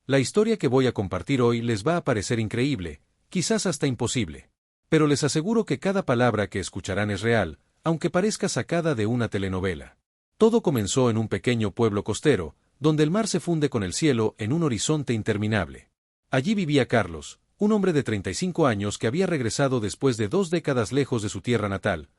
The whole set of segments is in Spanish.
La historia que voy a compartir hoy les va a parecer increíble, quizás hasta imposible. Pero les aseguro que cada palabra que escucharán es real, aunque parezca sacada de una telenovela. Todo comenzó en un pequeño pueblo costero, donde el mar se funde con el cielo en un horizonte interminable. Allí vivía Carlos, un hombre de 35 años que había regresado después de 2 décadas lejos de su tierra natal.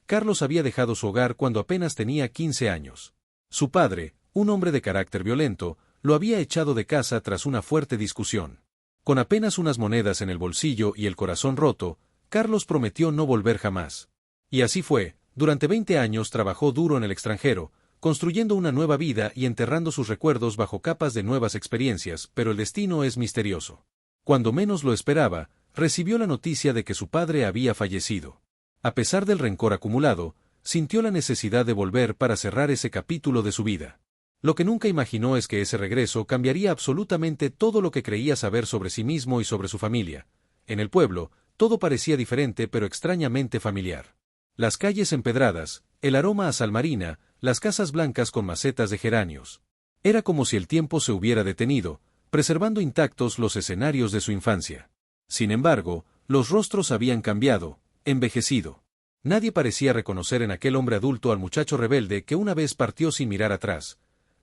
Carlos había dejado su hogar cuando apenas tenía 15 años. Su padre, un hombre de carácter violento, lo había echado de casa tras una fuerte discusión. Con apenas unas monedas en el bolsillo y el corazón roto, Carlos prometió no volver jamás. Y así fue, durante 20 años trabajó duro en el extranjero, construyendo una nueva vida y enterrando sus recuerdos bajo capas de nuevas experiencias, pero el destino es misterioso. Cuando menos lo esperaba, recibió la noticia de que su padre había fallecido. A pesar del rencor acumulado, sintió la necesidad de volver para cerrar ese capítulo de su vida. Lo que nunca imaginó es que ese regreso cambiaría absolutamente todo lo que creía saber sobre sí mismo y sobre su familia. En el pueblo, todo parecía diferente pero extrañamente familiar. Las calles empedradas, el aroma a sal marina, las casas blancas con macetas de geranios. Era como si el tiempo se hubiera detenido, preservando intactos los escenarios de su infancia. Sin embargo, los rostros habían cambiado, envejecido. Nadie parecía reconocer en aquel hombre adulto al muchacho rebelde que una vez partió sin mirar atrás.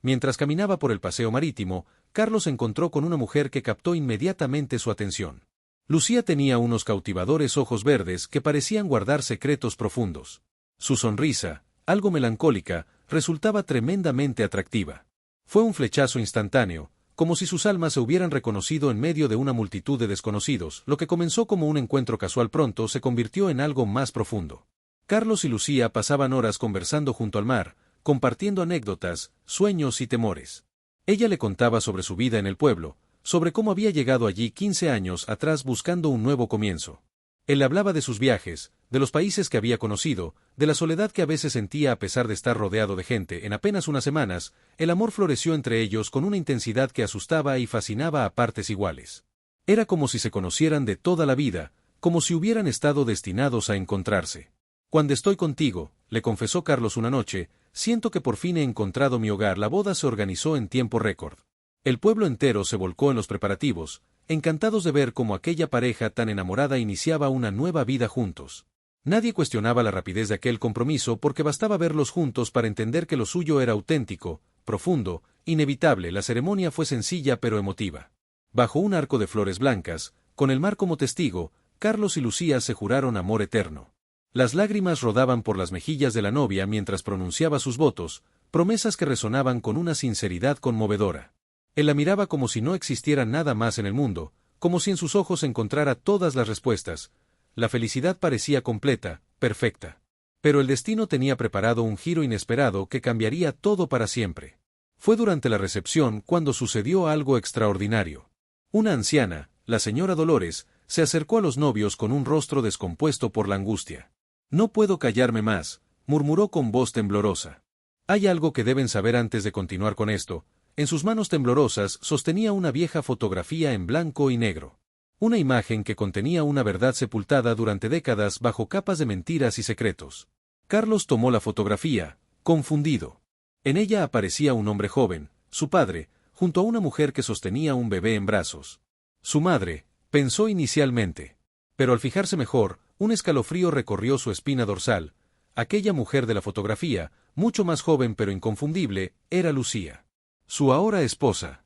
Mientras caminaba por el paseo marítimo, Carlos se encontró con una mujer que captó inmediatamente su atención. Lucía tenía unos cautivadores ojos verdes que parecían guardar secretos profundos. Su sonrisa, algo melancólica, resultaba tremendamente atractiva. Fue un flechazo instantáneo, como si sus almas se hubieran reconocido en medio de una multitud de desconocidos. Lo que comenzó como un encuentro casual pronto se convirtió en algo más profundo. Carlos y Lucía pasaban horas conversando junto al mar, compartiendo anécdotas, sueños y temores. Ella le contaba sobre su vida en el pueblo, sobre cómo había llegado allí 15 años atrás buscando un nuevo comienzo. Él hablaba de sus viajes, de los países que había conocido, de la soledad que a veces sentía a pesar de estar rodeado de gente. En apenas unas semanas, el amor floreció entre ellos con una intensidad que asustaba y fascinaba a partes iguales. Era como si se conocieran de toda la vida, como si hubieran estado destinados a encontrarse. Cuando estoy contigo, le confesó Carlos una noche, siento que por fin he encontrado mi hogar. La boda se organizó en tiempo récord. El pueblo entero se volcó en los preparativos, encantados de ver cómo aquella pareja tan enamorada iniciaba una nueva vida juntos. Nadie cuestionaba la rapidez de aquel compromiso porque bastaba verlos juntos para entender que lo suyo era auténtico, profundo, inevitable. La ceremonia fue sencilla pero emotiva. Bajo un arco de flores blancas, con el mar como testigo, Carlos y Lucía se juraron amor eterno. Las lágrimas rodaban por las mejillas de la novia mientras pronunciaba sus votos, promesas que resonaban con una sinceridad conmovedora. Él la miraba como si no existiera nada más en el mundo, como si en sus ojos encontrara todas las respuestas. La felicidad parecía completa, perfecta. Pero el destino tenía preparado un giro inesperado que cambiaría todo para siempre. Fue durante la recepción cuando sucedió algo extraordinario. Una anciana, la señora Dolores, se acercó a los novios con un rostro descompuesto por la angustia. «No puedo callarme más», murmuró con voz temblorosa. «Hay algo que deben saber antes de continuar con esto». En sus manos temblorosas sostenía una vieja fotografía en blanco y negro. Una imagen que contenía una verdad sepultada durante décadas bajo capas de mentiras y secretos. Carlos tomó la fotografía, confundido. En ella aparecía un hombre joven, su padre, junto a una mujer que sostenía un bebé en brazos. Su madre, pensó inicialmente. Pero al fijarse mejor, un escalofrío recorrió su espina dorsal. Aquella mujer de la fotografía, mucho más joven pero inconfundible, era Lucía. Su ahora esposa.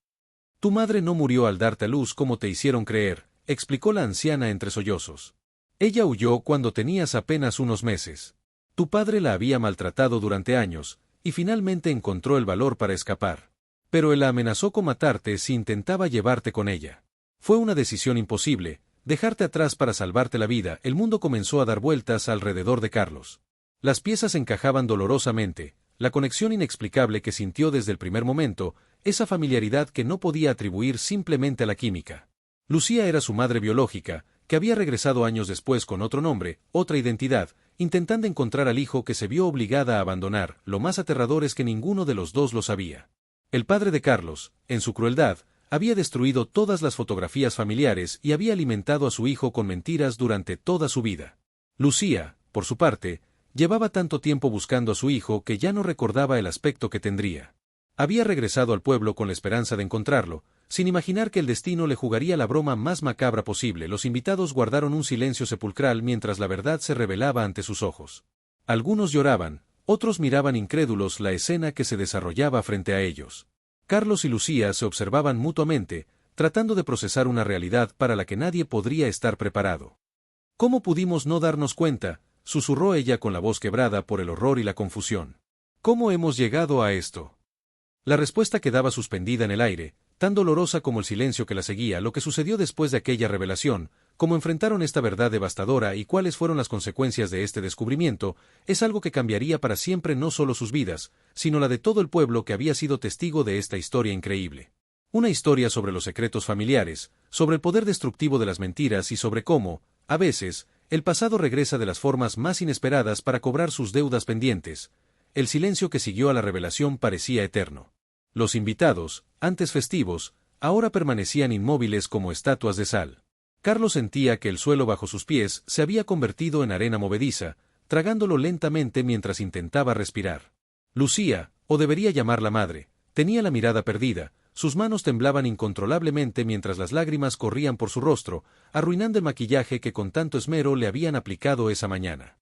«Tu madre no murió al darte a luz como te hicieron creer», explicó la anciana entre sollozos. «Ella huyó cuando tenías apenas unos meses. Tu padre la había maltratado durante años, y finalmente encontró el valor para escapar. Pero él la amenazó con matarte si intentaba llevarte con ella. Fue una decisión imposible, dejarte atrás para salvarte la vida». El mundo comenzó a dar vueltas alrededor de Carlos. Las piezas encajaban dolorosamente. La conexión inexplicable que sintió desde el primer momento, esa familiaridad que no podía atribuir simplemente a la química. Lucía era su madre biológica, que había regresado años después con otro nombre, otra identidad, intentando encontrar al hijo que se vio obligada a abandonar. Lo más aterrador es que ninguno de los dos lo sabía. El padre de Carlos, en su crueldad, había destruido todas las fotografías familiares y había alimentado a su hijo con mentiras durante toda su vida. Lucía, por su parte, llevaba tanto tiempo buscando a su hijo que ya no recordaba el aspecto que tendría. Había regresado al pueblo con la esperanza de encontrarlo, sin imaginar que el destino le jugaría la broma más macabra posible. Los invitados guardaron un silencio sepulcral mientras la verdad se revelaba ante sus ojos. Algunos lloraban, otros miraban incrédulos la escena que se desarrollaba frente a ellos. Carlos y Lucía se observaban mutuamente, tratando de procesar una realidad para la que nadie podría estar preparado. ¿Cómo pudimos no darnos cuenta?, susurró ella con la voz quebrada por el horror y la confusión. ¿Cómo hemos llegado a esto? La respuesta quedaba suspendida en el aire, tan dolorosa como el silencio que la seguía. Lo que sucedió después de aquella revelación, cómo enfrentaron esta verdad devastadora y cuáles fueron las consecuencias de este descubrimiento, es algo que cambiaría para siempre no solo sus vidas, sino la de todo el pueblo que había sido testigo de esta historia increíble. Una historia sobre los secretos familiares, sobre el poder destructivo de las mentiras y sobre cómo, a veces, el pasado regresa de las formas más inesperadas para cobrar sus deudas pendientes. El silencio que siguió a la revelación parecía eterno. Los invitados, antes festivos, ahora permanecían inmóviles como estatuas de sal. Carlos sentía que el suelo bajo sus pies se había convertido en arena movediza, tragándolo lentamente mientras intentaba respirar. Lucía, o debería llamarla madre, tenía la mirada perdida, sus manos temblaban incontrolablemente mientras las lágrimas corrían por su rostro, arruinando el maquillaje que con tanto esmero le habían aplicado esa mañana.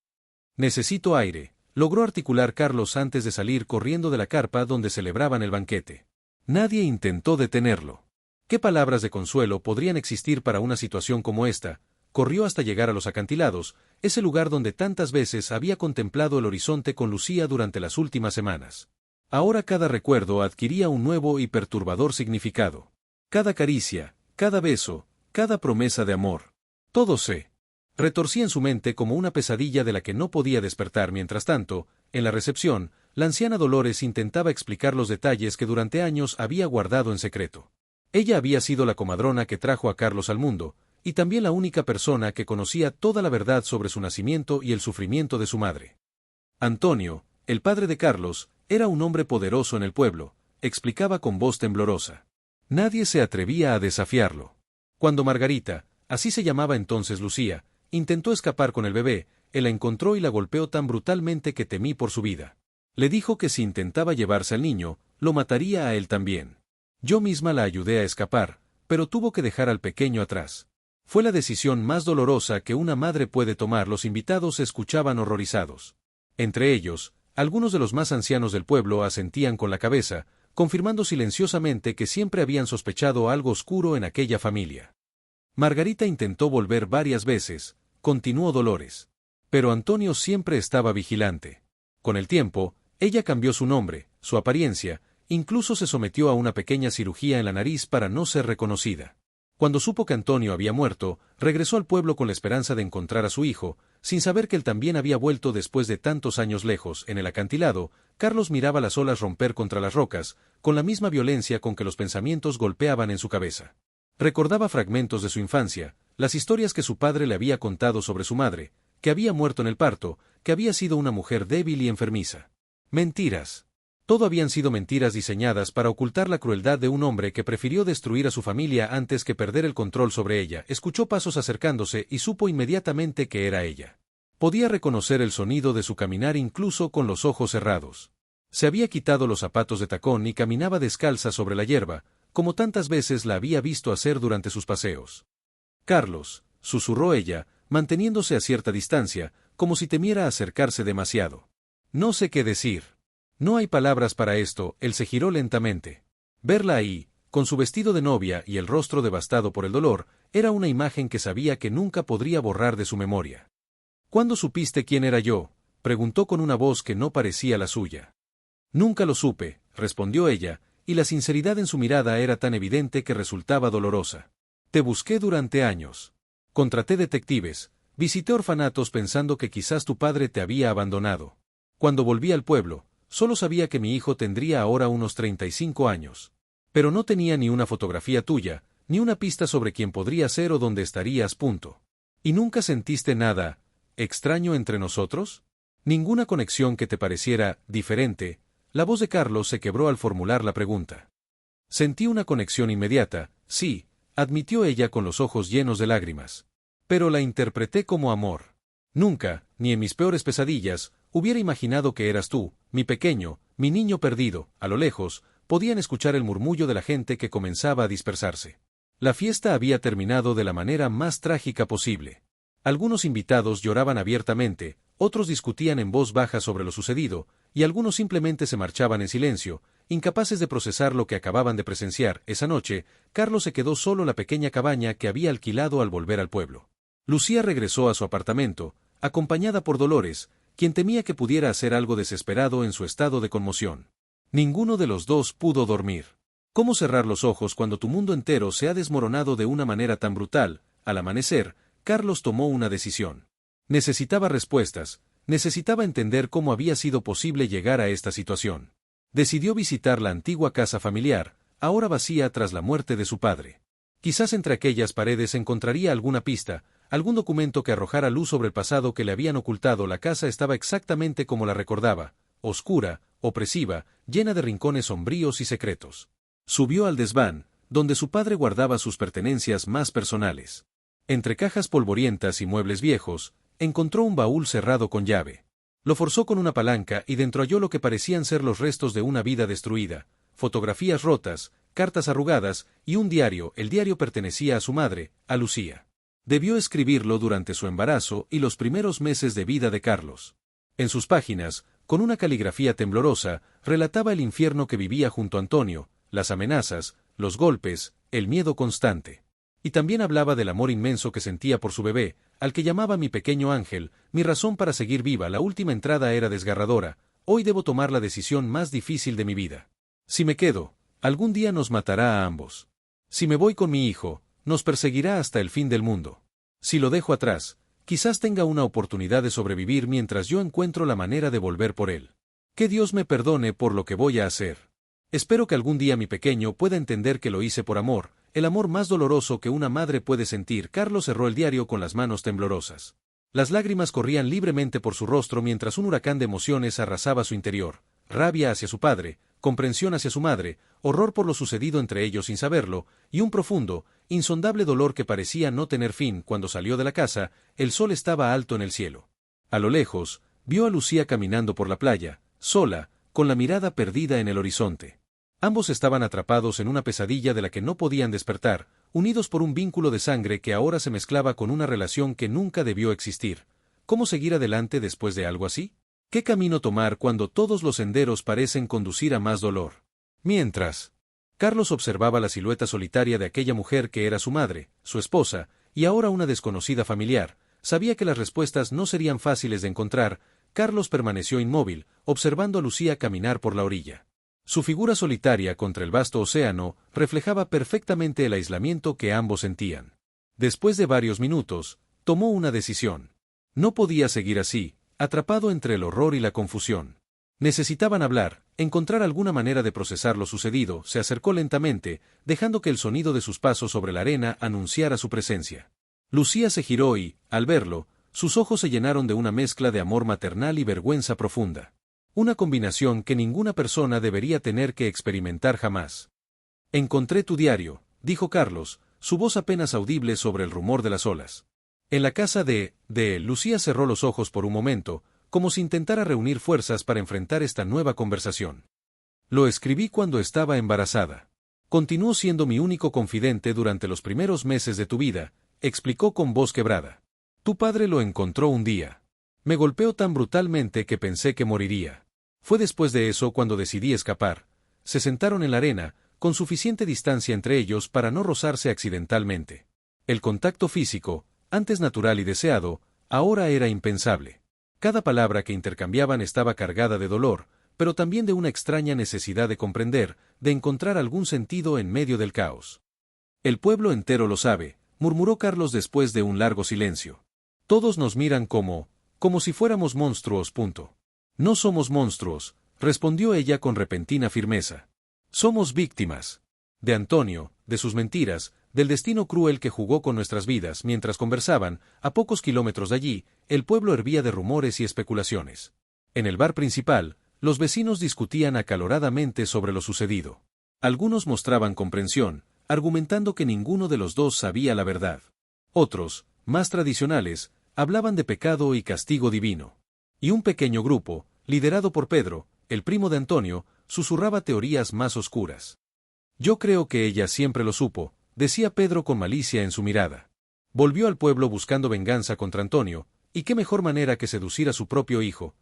«Necesito aire», logró articular Carlos antes de salir corriendo de la carpa donde celebraban el banquete. Nadie intentó detenerlo. ¿Qué palabras de consuelo podrían existir para una situación como esta? Corrió hasta llegar a los acantilados, ese lugar donde tantas veces había contemplado el horizonte con Lucía durante las últimas semanas. Ahora cada recuerdo adquiría un nuevo y perturbador significado. Cada caricia, cada beso, cada promesa de amor. Todo se retorcía en su mente como una pesadilla de la que no podía despertar. Mientras tanto, en la recepción, la anciana Dolores intentaba explicar los detalles que durante años había guardado en secreto. Ella había sido la comadrona que trajo a Carlos al mundo, y también la única persona que conocía toda la verdad sobre su nacimiento y el sufrimiento de su madre. Antonio, el padre de Carlos, era un hombre poderoso en el pueblo, explicaba con voz temblorosa. Nadie se atrevía a desafiarlo. Cuando Margarita, así se llamaba entonces Lucía, intentó escapar con el bebé, él la encontró y la golpeó tan brutalmente que temí por su vida. Le dijo que si intentaba llevarse al niño, lo mataría a él también. Yo misma la ayudé a escapar, pero tuvo que dejar al pequeño atrás. Fue la decisión más dolorosa que una madre puede tomar. Los invitados escuchaban horrorizados. Entre ellos, algunos de los más ancianos del pueblo asentían con la cabeza, confirmando silenciosamente que siempre habían sospechado algo oscuro en aquella familia. Margarita intentó volver varias veces, continuó Dolores. Pero Antonio siempre estaba vigilante. Con el tiempo, ella cambió su nombre, su apariencia, incluso se sometió a una pequeña cirugía en la nariz para no ser reconocida. Cuando supo que Antonio había muerto, regresó al pueblo con la esperanza de encontrar a su hijo, sin saber que él también había vuelto después de tantos años lejos. En el acantilado, Carlos miraba las olas romper contra las rocas, con la misma violencia con que los pensamientos golpeaban en su cabeza. Recordaba fragmentos de su infancia, las historias que su padre le había contado sobre su madre, que había muerto en el parto, que había sido una mujer débil y enfermiza. Mentiras. Todo habían sido mentiras diseñadas para ocultar la crueldad de un hombre que prefirió destruir a su familia antes que perder el control sobre ella. Escuchó pasos acercándose y supo inmediatamente que era ella. Podía reconocer el sonido de su caminar incluso con los ojos cerrados. Se había quitado los zapatos de tacón y caminaba descalza sobre la hierba, como tantas veces la había visto hacer durante sus paseos. «Carlos», susurró ella, manteniéndose a cierta distancia, como si temiera acercarse demasiado. «No sé qué decir. No hay palabras para esto». Él se giró lentamente. Verla ahí, con su vestido de novia y el rostro devastado por el dolor, era una imagen que sabía que nunca podría borrar de su memoria. «¿Cuándo supiste quién era yo?», preguntó con una voz que no parecía la suya. «Nunca lo supe», respondió ella, y la sinceridad en su mirada era tan evidente que resultaba dolorosa. «Te busqué durante años. Contraté detectives, visité orfanatos pensando que quizás tu padre te había abandonado. Cuando volví al pueblo, solo sabía que mi hijo tendría ahora unos 35 años. Pero no tenía ni una fotografía tuya, ni una pista sobre quién podría ser o dónde estarías. ¿Y nunca sentiste nada extraño entre nosotros? ¿Ninguna conexión que te pareciera diferente?» La voz de Carlos se quebró al formular la pregunta. «Sentí una conexión inmediata, sí», admitió ella con los ojos llenos de lágrimas. «Pero la interpreté como amor. Nunca, ni en mis peores pesadillas, hubiera imaginado que eras tú, mi pequeño, mi niño perdido». A lo lejos, podían escuchar el murmullo de la gente que comenzaba a dispersarse. La fiesta había terminado de la manera más trágica posible. Algunos invitados lloraban abiertamente, otros discutían en voz baja sobre lo sucedido, y algunos simplemente se marchaban en silencio, incapaces de procesar lo que acababan de presenciar. Esa noche, Carlos se quedó solo en la pequeña cabaña que había alquilado al volver al pueblo. Lucía regresó a su apartamento, acompañada por Dolores, quien temía que pudiera hacer algo desesperado en su estado de conmoción. Ninguno de los dos pudo dormir. ¿Cómo cerrar los ojos cuando tu mundo entero se ha desmoronado de una manera tan brutal? Al amanecer, Carlos tomó una decisión. Necesitaba respuestas, necesitaba entender cómo había sido posible llegar a esta situación. Decidió visitar la antigua casa familiar, ahora vacía tras la muerte de su padre. Quizás entre aquellas paredes encontraría alguna pista, algún documento que arrojara luz sobre el pasado que le habían ocultado. La casa estaba exactamente como la recordaba, oscura, opresiva, llena de rincones sombríos y secretos. Subió al desván, donde su padre guardaba sus pertenencias más personales. Entre cajas polvorientas y muebles viejos, encontró un baúl cerrado con llave. Lo forzó con una palanca y dentro halló lo que parecían ser los restos de una vida destruida, fotografías rotas, cartas arrugadas y un diario. El diario pertenecía a su madre, a Lucía. Debió escribirlo durante su embarazo y los primeros meses de vida de Carlos. En sus páginas, con una caligrafía temblorosa, relataba el infierno que vivía junto a Antonio, las amenazas, los golpes, el miedo constante. Y también hablaba del amor inmenso que sentía por su bebé, al que llamaba mi pequeño ángel, mi razón para seguir viva. La última entrada era desgarradora: hoy debo tomar la decisión más difícil de mi vida. Si me quedo, algún día nos matará a ambos. Si me voy con mi hijo, nos perseguirá hasta el fin del mundo. Si lo dejo atrás, quizás tenga una oportunidad de sobrevivir mientras yo encuentro la manera de volver por él. Que Dios me perdone por lo que voy a hacer. Espero que algún día mi pequeño pueda entender que lo hice por amor, el amor más doloroso que una madre puede sentir. Carlos cerró el diario con las manos temblorosas. Las lágrimas corrían libremente por su rostro mientras un huracán de emociones arrasaba su interior: rabia hacia su padre, comprensión hacia su madre, horror por lo sucedido entre ellos sin saberlo, y un profundo, insondable dolor que parecía no tener fin. Cuando salió de la casa, el sol estaba alto en el cielo. A lo lejos, vio a Lucía caminando por la playa, sola, con la mirada perdida en el horizonte. Ambos estaban atrapados en una pesadilla de la que no podían despertar, unidos por un vínculo de sangre que ahora se mezclaba con una relación que nunca debió existir. ¿Cómo seguir adelante después de algo así? ¿Qué camino tomar cuando todos los senderos parecen conducir a más dolor? Mientras, Carlos observaba la silueta solitaria de aquella mujer que era su madre, su esposa, y ahora una desconocida familiar. Sabía que las respuestas no serían fáciles de encontrar. Carlos permaneció inmóvil, observando a Lucía caminar por la orilla. Su figura solitaria contra el vasto océano reflejaba perfectamente el aislamiento que ambos sentían. Después de varios minutos, tomó una decisión. No podía seguir así, atrapado entre el horror y la confusión. Necesitaban hablar, encontrar alguna manera de procesar lo sucedido. Se acercó lentamente, dejando que el sonido de sus pasos sobre la arena anunciara su presencia. Lucía se giró y, al verlo, sus ojos se llenaron de una mezcla de amor maternal y vergüenza profunda. Una combinación que ninguna persona debería tener que experimentar jamás. «Encontré tu diario», dijo Carlos, su voz apenas audible sobre el rumor de las olas. En la casa de Lucía cerró los ojos por un momento, como si intentara reunir fuerzas para enfrentar esta nueva conversación. «Lo escribí cuando estaba embarazada. Continuó siendo mi único confidente durante los primeros meses de tu vida», explicó con voz quebrada. «Tu padre lo encontró un día. Me golpeó tan brutalmente que pensé que moriría. Fue después de eso cuando decidí escapar». Se sentaron en la arena, con suficiente distancia entre ellos para no rozarse accidentalmente. El contacto físico, antes natural y deseado, ahora era impensable. Cada palabra que intercambiaban estaba cargada de dolor, pero también de una extraña necesidad de comprender, de encontrar algún sentido en medio del caos. «El pueblo entero lo sabe», murmuró Carlos después de un largo silencio. «Todos nos miran como si fuéramos monstruos. No somos monstruos», respondió ella con repentina firmeza. «Somos víctimas. De Antonio, de sus mentiras, del destino cruel que jugó con nuestras vidas». Mientras conversaban, a pocos kilómetros de allí, el pueblo hervía de rumores y especulaciones. En el bar principal, los vecinos discutían acaloradamente sobre lo sucedido. Algunos mostraban comprensión, argumentando que ninguno de los dos sabía la verdad. Otros, más tradicionales, hablaban de pecado y castigo divino. Y un pequeño grupo, liderado por Pedro, el primo de Antonio, susurraba teorías más oscuras. Yo creo que ella siempre lo supo, decía Pedro con malicia en su mirada. Volvió al pueblo buscando venganza contra Antonio, y qué mejor manera que seducir a su propio hijo.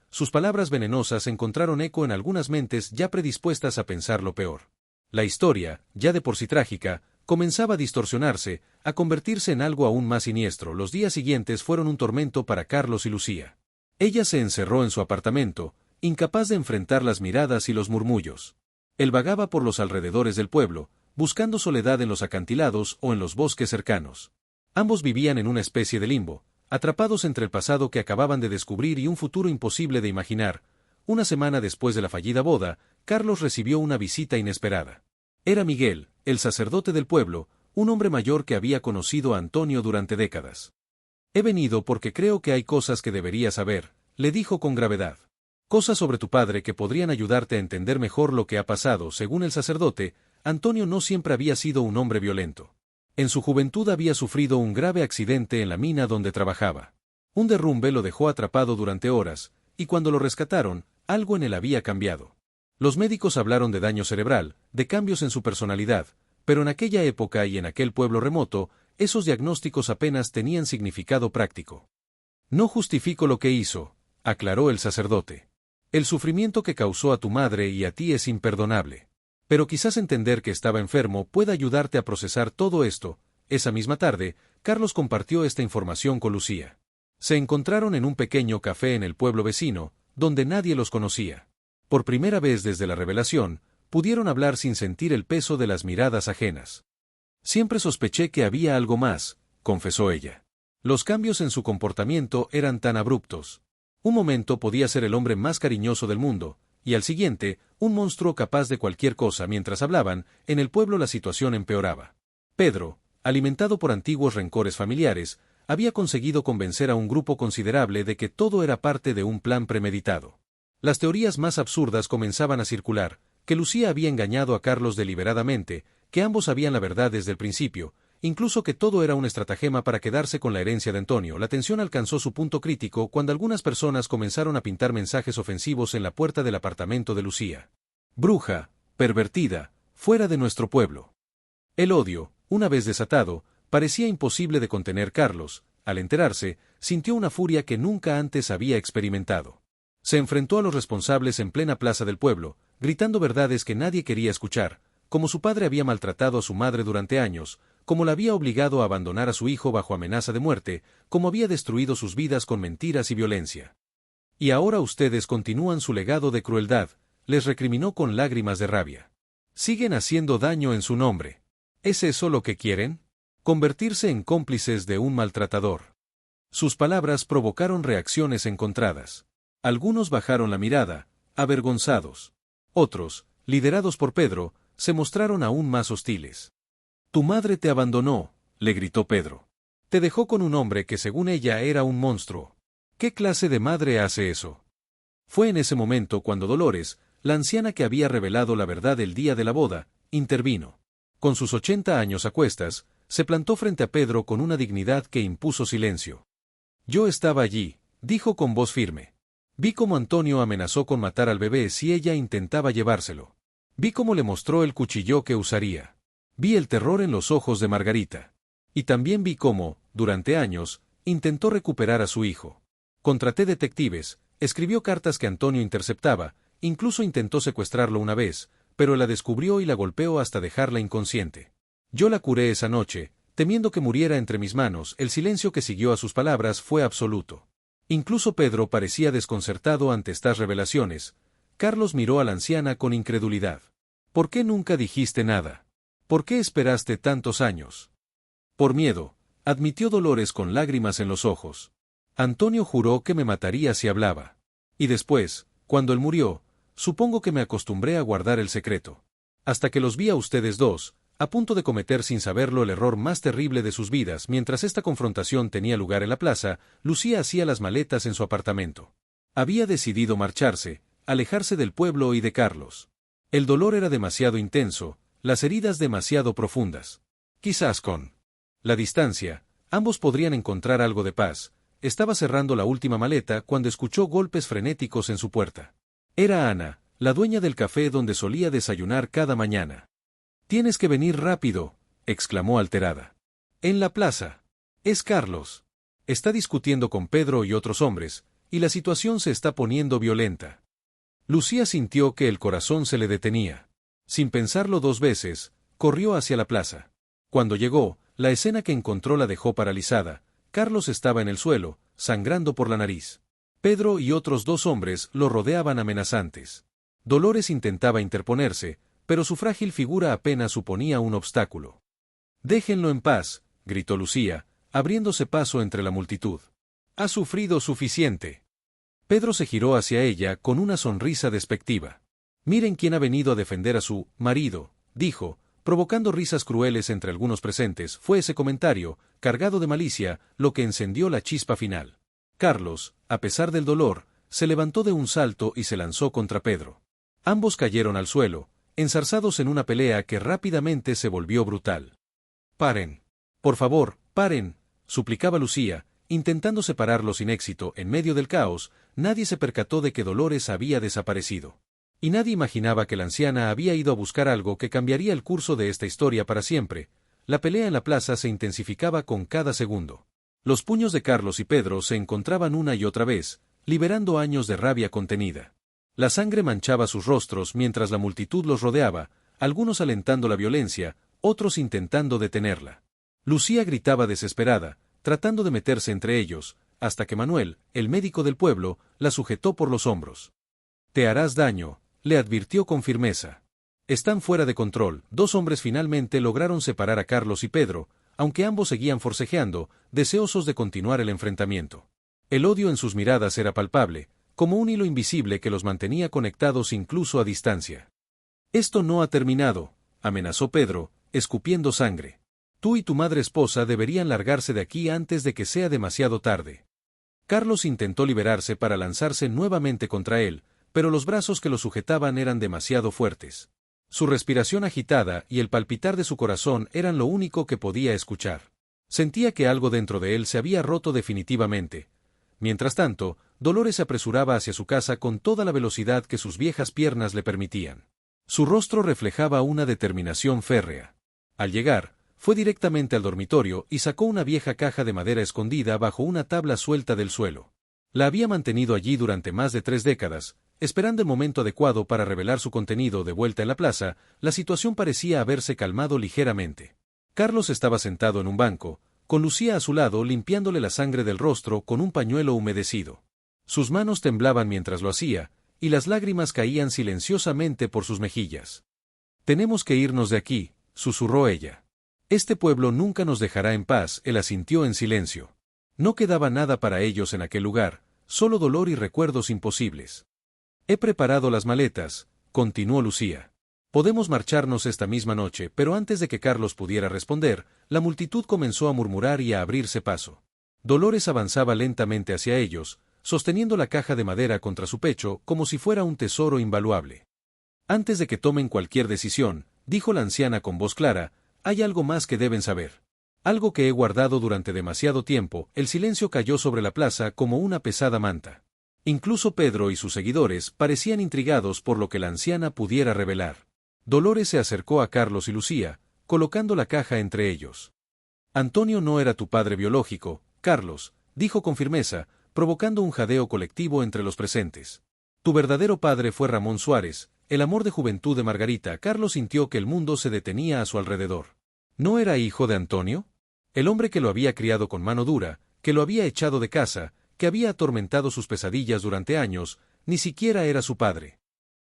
Sus palabras venenosas encontraron eco en algunas mentes ya predispuestas a pensar lo peor. La historia, ya de por sí trágica, comenzaba a distorsionarse, a convertirse en algo aún más siniestro. Los días siguientes fueron un tormento para Carlos y Lucía. Ella se encerró en su apartamento, incapaz de enfrentar las miradas y los murmullos. Él vagaba por los alrededores del pueblo, buscando soledad en los acantilados o en los bosques cercanos. Ambos vivían en una especie de limbo, atrapados entre el pasado que acababan de descubrir y un futuro imposible de imaginar. Una semana después de la fallida boda, Carlos recibió una visita inesperada. Era Miguel, el sacerdote del pueblo, un hombre mayor que había conocido a Antonio durante décadas. He venido porque creo que hay cosas que deberías saber, le dijo con gravedad. Cosas sobre tu padre que podrían ayudarte a entender mejor lo que ha pasado. Según el sacerdote, Antonio no siempre había sido un hombre violento. En su juventud había sufrido un grave accidente en la mina donde trabajaba. Un derrumbe lo dejó atrapado durante horas, y cuando lo rescataron, algo en él había cambiado. Los médicos hablaron de daño cerebral, de cambios en su personalidad, pero en aquella época y en aquel pueblo remoto, esos diagnósticos apenas tenían significado práctico. No justifico lo que hizo, aclaró el sacerdote. El sufrimiento que causó a tu madre y a ti es imperdonable. Pero quizás entender que estaba enfermo pueda ayudarte a procesar todo esto. Esa misma tarde, Carlos compartió esta información con Lucía. Se encontraron en un pequeño café en el pueblo vecino, donde nadie los conocía. Por primera vez desde la revelación, pudieron hablar sin sentir el peso de las miradas ajenas. Siempre sospeché que había algo más, confesó ella. Los cambios en su comportamiento eran tan abruptos. Un momento podía ser el hombre más cariñoso del mundo, y al siguiente, un monstruo capaz de cualquier cosa. Mientras hablaban, en el pueblo la situación empeoraba. Pedro, alimentado por antiguos rencores familiares, había conseguido convencer a un grupo considerable de que todo era parte de un plan premeditado. Las teorías más absurdas comenzaban a circular, que Lucía había engañado a Carlos deliberadamente, que ambos sabían la verdad desde el principio, incluso que todo era un estratagema para quedarse con la herencia de Antonio. La tensión alcanzó su punto crítico cuando algunas personas comenzaron a pintar mensajes ofensivos en la puerta del apartamento de Lucía. Bruja, pervertida, fuera de nuestro pueblo. El odio, una vez desatado, parecía imposible de contener. Carlos, al enterarse, sintió una furia que nunca antes había experimentado. Se enfrentó a los responsables en plena plaza del pueblo, gritando verdades que nadie quería escuchar, como su padre había maltratado a su madre durante años, como la había obligado a abandonar a su hijo bajo amenaza de muerte, como había destruido sus vidas con mentiras y violencia. Y ahora ustedes continúan su legado de crueldad, les recriminó con lágrimas de rabia. Siguen haciendo daño en su nombre. ¿Es eso lo que quieren? Convertirse en cómplices de un maltratador. Sus palabras provocaron reacciones encontradas. Algunos bajaron la mirada, avergonzados. Otros, liderados por Pedro, se mostraron aún más hostiles. Tu madre te abandonó, le gritó Pedro. Te dejó con un hombre que según ella era un monstruo. ¿Qué clase de madre hace eso? Fue en ese momento cuando Dolores, la anciana que había revelado la verdad el día de la boda, intervino. Con sus 80 años a cuestas, se plantó frente a Pedro con una dignidad que impuso silencio. Yo estaba allí, dijo con voz firme. Vi cómo Antonio amenazó con matar al bebé si ella intentaba llevárselo. Vi cómo le mostró el cuchillo que usaría. Vi el terror en los ojos de Margarita. Y también vi cómo, durante años, intentó recuperar a su hijo. Contraté detectives, escribió cartas que Antonio interceptaba, incluso intentó secuestrarlo una vez, pero la descubrió y la golpeó hasta dejarla inconsciente. Yo la curé esa noche, temiendo que muriera entre mis manos. El silencio que siguió a sus palabras fue absoluto. Incluso Pedro parecía desconcertado ante estas revelaciones. Carlos miró a la anciana con incredulidad. ¿Por qué nunca dijiste nada? ¿Por qué esperaste tantos años? Por miedo, admitió Dolores con lágrimas en los ojos. Antonio juró que me mataría si hablaba. Y después, cuando él murió, supongo que me acostumbré a guardar el secreto. Hasta que los vi a ustedes dos, a punto de cometer sin saberlo el error más terrible de sus vidas. Mientras esta confrontación tenía lugar en la plaza, Lucía hacía las maletas en su apartamento. Había decidido marcharse, alejarse del pueblo y de Carlos. El dolor era demasiado intenso, las heridas demasiado profundas. Quizás con la distancia, ambos podrían encontrar algo de paz. Estaba cerrando la última maleta cuando escuchó golpes frenéticos en su puerta. Era Ana, la dueña del café donde solía desayunar cada mañana. «Tienes que venir rápido», exclamó alterada. «En la plaza. Es Carlos. Está discutiendo con Pedro y otros hombres, y la situación se está poniendo violenta». Lucía sintió que el corazón se le detenía. Sin pensarlo dos veces, corrió hacia la plaza. Cuando llegó, la escena que encontró la dejó paralizada. Carlos estaba en el suelo, sangrando por la nariz. Pedro y otros dos hombres lo rodeaban amenazantes. Dolores intentaba interponerse, pero su frágil figura apenas suponía un obstáculo. «Déjenlo en paz», gritó Lucía, abriéndose paso entre la multitud. «Ha sufrido suficiente». Pedro se giró hacia ella con una sonrisa despectiva. «Miren quién ha venido a defender a su marido», dijo, provocando risas crueles entre algunos presentes. Fue ese comentario, cargado de malicia, lo que encendió la chispa final. Carlos, a pesar del dolor, se levantó de un salto y se lanzó contra Pedro. Ambos cayeron al suelo, enzarzados en una pelea que rápidamente se volvió brutal. «Paren. Por favor, paren», suplicaba Lucía, intentando separarlos sin éxito. En medio del caos, nadie se percató de que Dolores había desaparecido. Y nadie imaginaba que la anciana había ido a buscar algo que cambiaría el curso de esta historia para siempre. La pelea en la plaza se intensificaba con cada segundo. Los puños de Carlos y Pedro se encontraban una y otra vez, liberando años de rabia contenida. La sangre manchaba sus rostros mientras la multitud los rodeaba, algunos alentando la violencia, otros intentando detenerla. Lucía gritaba desesperada, tratando de meterse entre ellos, hasta que Manuel, el médico del pueblo, la sujetó por los hombros. «Te harás daño», le advirtió con firmeza. «Están fuera de control». Dos hombres finalmente lograron separar a Carlos y Pedro, aunque ambos seguían forcejeando, deseosos de continuar el enfrentamiento. El odio en sus miradas era palpable, como un hilo invisible que los mantenía conectados incluso a distancia. «Esto no ha terminado», amenazó Pedro, escupiendo sangre. «Tú y tu madre esposa deberían largarse de aquí antes de que sea demasiado tarde». Carlos intentó liberarse para lanzarse nuevamente contra él, pero los brazos que lo sujetaban eran demasiado fuertes. Su respiración agitada y el palpitar de su corazón eran lo único que podía escuchar. Sentía que algo dentro de él se había roto definitivamente. Mientras tanto, Dolores se apresuraba hacia su casa con toda la velocidad que sus viejas piernas le permitían. Su rostro reflejaba una determinación férrea. Al llegar, fue directamente al dormitorio y sacó una vieja caja de madera escondida bajo una tabla suelta del suelo. La había mantenido allí durante más de 3 décadas, esperando el momento adecuado para revelar su contenido. De vuelta en la plaza, la situación parecía haberse calmado ligeramente. Carlos estaba sentado en un banco, con Lucía a su lado limpiándole la sangre del rostro con un pañuelo humedecido. Sus manos temblaban mientras lo hacía, y las lágrimas caían silenciosamente por sus mejillas. «Tenemos que irnos de aquí», susurró ella. «Este pueblo nunca nos dejará en paz», él asintió en silencio. No quedaba nada para ellos en aquel lugar, solo dolor y recuerdos imposibles. «He preparado las maletas», continuó Lucía. «Podemos marcharnos esta misma noche», pero antes de que Carlos pudiera responder, la multitud comenzó a murmurar y a abrirse paso. Dolores avanzaba lentamente hacia ellos, sosteniendo la caja de madera contra su pecho como si fuera un tesoro invaluable. «Antes de que tomen cualquier decisión», dijo la anciana con voz clara, «hay algo más que deben saber. Algo que he guardado durante demasiado tiempo». El silencio cayó sobre la plaza como una pesada manta. Incluso Pedro y sus seguidores parecían intrigados por lo que la anciana pudiera revelar. Dolores se acercó a Carlos y Lucía, colocando la caja entre ellos. «Antonio no era tu padre biológico, Carlos», dijo con firmeza, provocando un jadeo colectivo entre los presentes. «Tu verdadero padre fue Ramón Suárez, el amor de juventud de Margarita». Carlos sintió que el mundo se detenía a su alrededor. ¿No era hijo de Antonio? El hombre que lo había criado con mano dura, que lo había echado de casa, que había atormentado sus pesadillas durante años, ni siquiera era su padre.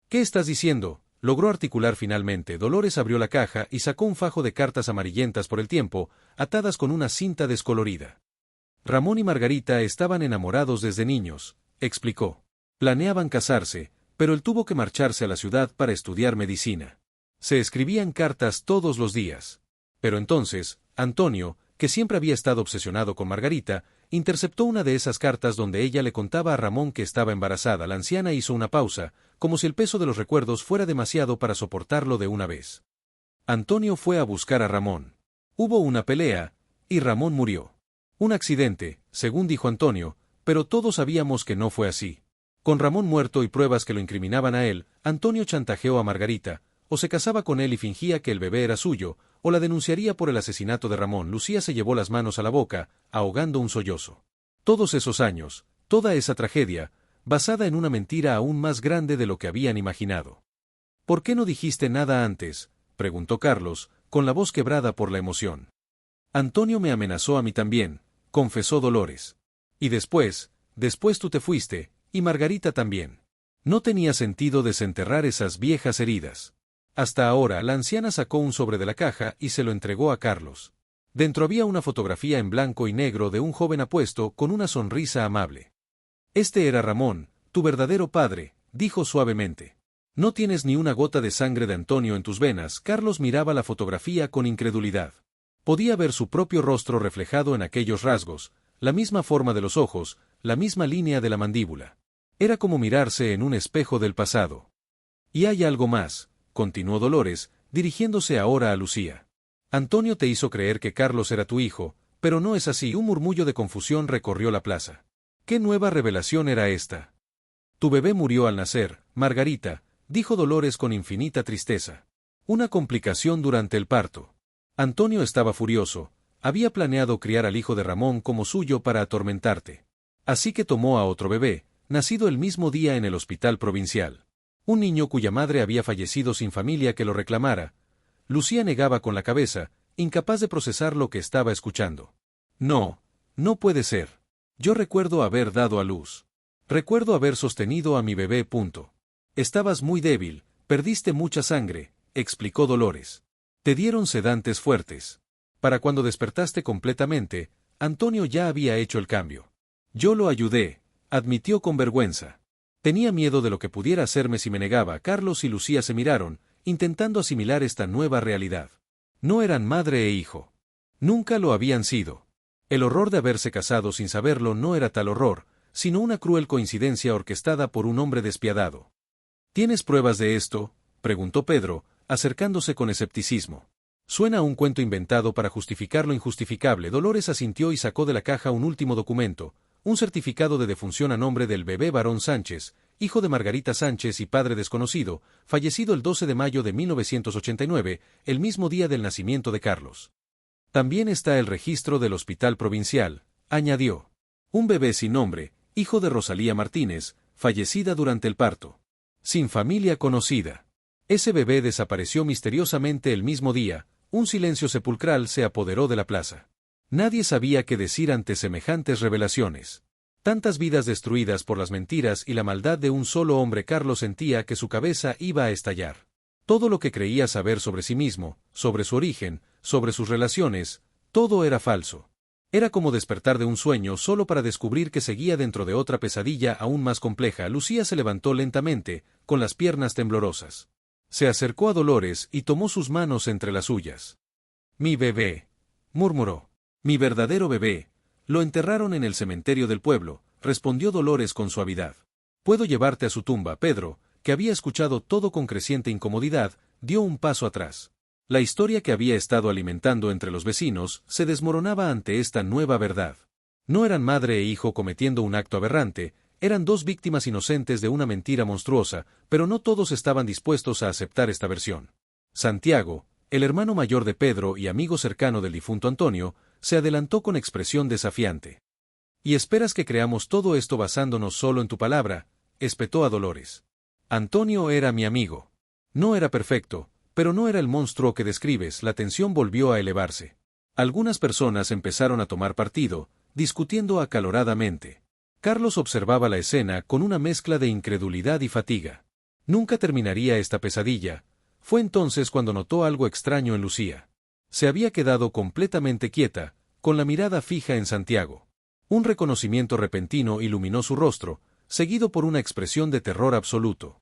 «¿Qué estás diciendo?», logró articular finalmente. Dolores abrió la caja y sacó un fajo de cartas amarillentas por el tiempo, atadas con una cinta descolorida. «Ramón y Margarita estaban enamorados desde niños», explicó. «Planeaban casarse, pero él tuvo que marcharse a la ciudad para estudiar medicina. Se escribían cartas todos los días. Pero entonces, Antonio, que siempre había estado obsesionado con Margarita, interceptó una de esas cartas donde ella le contaba a Ramón que estaba embarazada». La anciana hizo una pausa, como si el peso de los recuerdos fuera demasiado para soportarlo de una vez. «Antonio fue a buscar a Ramón. Hubo una pelea, y Ramón murió. Un accidente, según dijo Antonio, pero todos sabíamos que no fue así. Con Ramón muerto y pruebas que lo incriminaban a él, Antonio chantajeó a Margarita, o se casaba con él y fingía que el bebé era suyo, o la denunciaría por el asesinato de Ramón. Lucía se llevó las manos a la boca, ahogando un sollozo. Todos esos años, toda esa tragedia, basada en una mentira aún más grande de lo que habían imaginado. ¿Por qué no dijiste nada antes?, preguntó Carlos, con la voz quebrada por la emoción. Antonio me amenazó a mí también, confesó Dolores. Y después tú te fuiste, y Margarita también. No tenía sentido desenterrar esas viejas heridas. Hasta ahora la anciana sacó un sobre de la caja y se lo entregó a Carlos. Dentro había una fotografía en blanco y negro de un joven apuesto con una sonrisa amable. Este era Ramón, tu verdadero padre, dijo suavemente. No tienes ni una gota de sangre de Antonio en tus venas. Carlos miraba la fotografía con incredulidad. Podía ver su propio rostro reflejado en aquellos rasgos, la misma forma de los ojos, la misma línea de la mandíbula. Era como mirarse en un espejo del pasado. Y hay algo más, continuó Dolores, dirigiéndose ahora a Lucía. Antonio te hizo creer que Carlos era tu hijo, pero no es así. Un murmullo de confusión recorrió la plaza. ¿Qué nueva revelación era esta? Tu bebé murió al nacer, Margarita, dijo Dolores con infinita tristeza. Una complicación durante el parto. Antonio estaba furioso, había planeado criar al hijo de Ramón como suyo para atormentarte. Así que tomó a otro bebé, nacido el mismo día en el hospital provincial. Un niño cuya madre había fallecido sin familia que lo reclamara. Lucía negaba con la cabeza, incapaz de procesar lo que estaba escuchando. No, no puede ser. Yo recuerdo haber dado a luz. Recuerdo haber sostenido a mi bebé. Estabas muy débil, perdiste mucha sangre, explicó Dolores. Te dieron sedantes fuertes. Para cuando despertaste completamente, Antonio ya había hecho el cambio. Yo lo ayudé, admitió con vergüenza. Tenía miedo de lo que pudiera hacerme si me negaba. Carlos y Lucía se miraron, intentando asimilar esta nueva realidad. No eran madre e hijo. Nunca lo habían sido. El horror de haberse casado sin saberlo no era tal horror, sino una cruel coincidencia orquestada por un hombre despiadado. ¿Tienes pruebas de esto?, preguntó Pedro, acercándose con escepticismo. Suena a un cuento inventado para justificar lo injustificable. Dolores asintió y sacó de la caja un último documento, un certificado de defunción a nombre del bebé varón Sánchez, hijo de Margarita Sánchez y padre desconocido, fallecido el 12 de mayo de 1989, el mismo día del nacimiento de Carlos. También está el registro del hospital provincial, añadió. Un bebé sin nombre, hijo de Rosalía Martínez, fallecida durante el parto. Sin familia conocida. Ese bebé desapareció misteriosamente el mismo día. Un silencio sepulcral se apoderó de la plaza. Nadie sabía qué decir ante semejantes revelaciones. Tantas vidas destruidas por las mentiras y la maldad de un solo hombre. Carlos sentía que su cabeza iba a estallar. Todo lo que creía saber sobre sí mismo, sobre su origen, sobre sus relaciones, todo era falso. Era como despertar de un sueño solo para descubrir que seguía dentro de otra pesadilla aún más compleja. Lucía se levantó lentamente, con las piernas temblorosas. Se acercó a Dolores y tomó sus manos entre las suyas. Mi bebé, murmuró. Mi verdadero bebé. Lo enterraron en el cementerio del pueblo, respondió Dolores con suavidad. Puedo llevarte a su tumba. Pedro, que había escuchado todo con creciente incomodidad, dio un paso atrás. La historia que había estado alimentando entre los vecinos se desmoronaba ante esta nueva verdad. No eran madre e hijo cometiendo un acto aberrante, eran dos víctimas inocentes de una mentira monstruosa, pero no todos estaban dispuestos a aceptar esta versión. Santiago, el hermano mayor de Pedro y amigo cercano del difunto Antonio, se adelantó con expresión desafiante. ¿Y esperas que creamos todo esto basándonos solo en tu palabra?, espetó a Dolores. Antonio era mi amigo. No era perfecto, pero no era el monstruo que describes. La tensión volvió a elevarse. Algunas personas empezaron a tomar partido, discutiendo acaloradamente. Carlos observaba la escena con una mezcla de incredulidad y fatiga. Nunca terminaría esta pesadilla. Fue entonces cuando notó algo extraño en Lucía. Se había quedado completamente quieta, con la mirada fija en Santiago. Un reconocimiento repentino iluminó su rostro, seguido por una expresión de terror absoluto.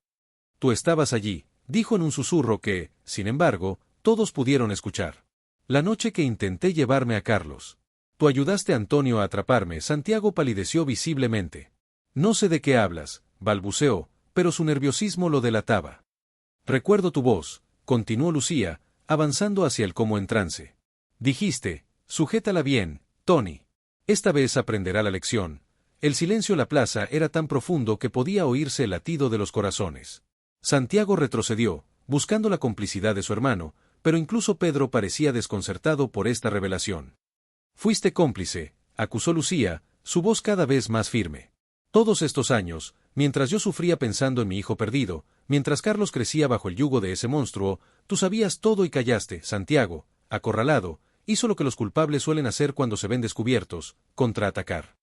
Tú estabas allí, dijo en un susurro que, sin embargo, todos pudieron escuchar. La noche que intenté llevarme a Carlos. Tú ayudaste a Antonio a atraparme. Santiago palideció visiblemente. No sé de qué hablas, balbuceó, pero su nerviosismo lo delataba. Recuerdo tu voz, continuó Lucía, avanzando hacia él como en trance. Dijiste, sujétala bien, Tony. Esta vez aprenderá la lección. El silencio en la plaza era tan profundo que podía oírse el latido de los corazones. Santiago retrocedió, buscando la complicidad de su hermano, pero incluso Pedro parecía desconcertado por esta revelación. «Fuiste cómplice», acusó Lucía, su voz cada vez más firme. «Todos estos años, mientras yo sufría pensando en mi hijo perdido, mientras Carlos crecía bajo el yugo de ese monstruo, tú sabías todo y callaste». Santiago, acorralado, hizo lo que los culpables suelen hacer cuando se ven descubiertos: contraatacar.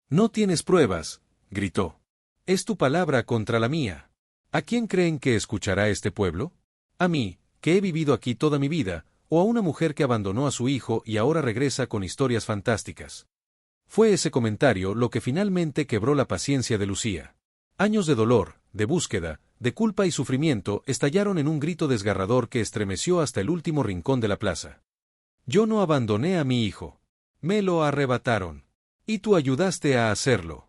«No tienes pruebas», gritó. «Es tu palabra contra la mía. ¿A quién creen que escuchará este pueblo? ¿A mí, que he vivido aquí toda mi vida, o a una mujer que abandonó a su hijo y ahora regresa con historias fantásticas?» Fue ese comentario lo que finalmente quebró la paciencia de Lucía. Años de dolor, de búsqueda, de culpa y sufrimiento estallaron en un grito desgarrador que estremeció hasta el último rincón de la plaza. «Yo no abandoné a mi hijo. Me lo arrebataron. Y tú ayudaste a hacerlo».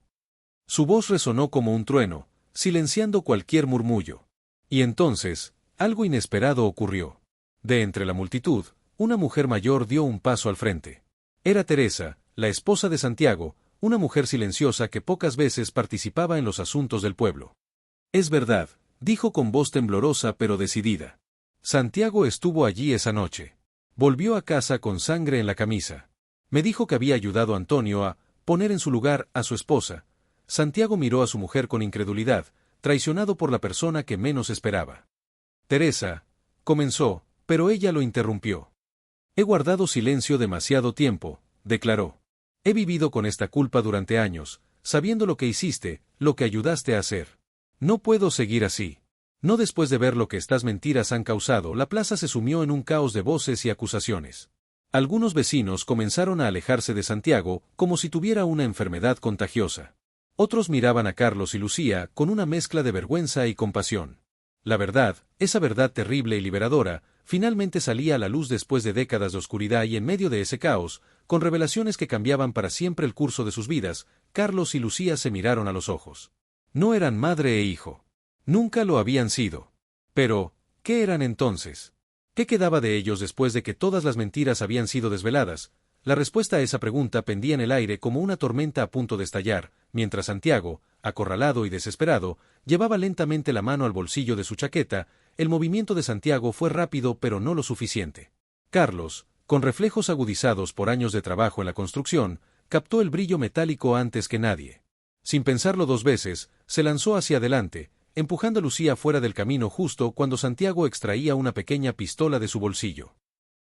Su voz resonó como un trueno, silenciando cualquier murmullo. Y entonces, algo inesperado ocurrió. De entre la multitud, una mujer mayor dio un paso al frente. Era Teresa, la esposa de Santiago, una mujer silenciosa que pocas veces participaba en los asuntos del pueblo. «Es verdad», dijo con voz temblorosa pero decidida. «Santiago estuvo allí esa noche. Volvió a casa con sangre en la camisa. Me dijo que había ayudado a Antonio a poner en su lugar a su esposa». Santiago miró a su mujer con incredulidad, traicionado por la persona que menos esperaba. «Teresa», comenzó, pero ella lo interrumpió. «He guardado silencio demasiado tiempo», declaró. «He vivido con esta culpa durante años, sabiendo lo que hiciste, lo que ayudaste a hacer. No puedo seguir así. No después de ver lo que estas mentiras han causado». La plaza se sumió en un caos de voces y acusaciones. Algunos vecinos comenzaron a alejarse de Santiago como si tuviera una enfermedad contagiosa. Otros miraban a Carlos y Lucía con una mezcla de vergüenza y compasión. La verdad, esa verdad terrible y liberadora, finalmente salía a la luz después de décadas de oscuridad y en medio de ese caos, con revelaciones que cambiaban para siempre el curso de sus vidas. Carlos y Lucía se miraron a los ojos. No eran madre e hijo. Nunca lo habían sido. Pero, ¿qué eran entonces? ¿Qué quedaba de ellos después de que todas las mentiras habían sido desveladas? La respuesta a esa pregunta pendía en el aire como una tormenta a punto de estallar, mientras Santiago, acorralado y desesperado, llevaba lentamente la mano al bolsillo de su chaqueta. El movimiento de Santiago fue rápido pero no lo suficiente. Carlos, con reflejos agudizados por años de trabajo en la construcción, captó el brillo metálico antes que nadie. Sin pensarlo dos veces, se lanzó hacia adelante, empujando a Lucía fuera del camino justo cuando Santiago extraía una pequeña pistola de su bolsillo.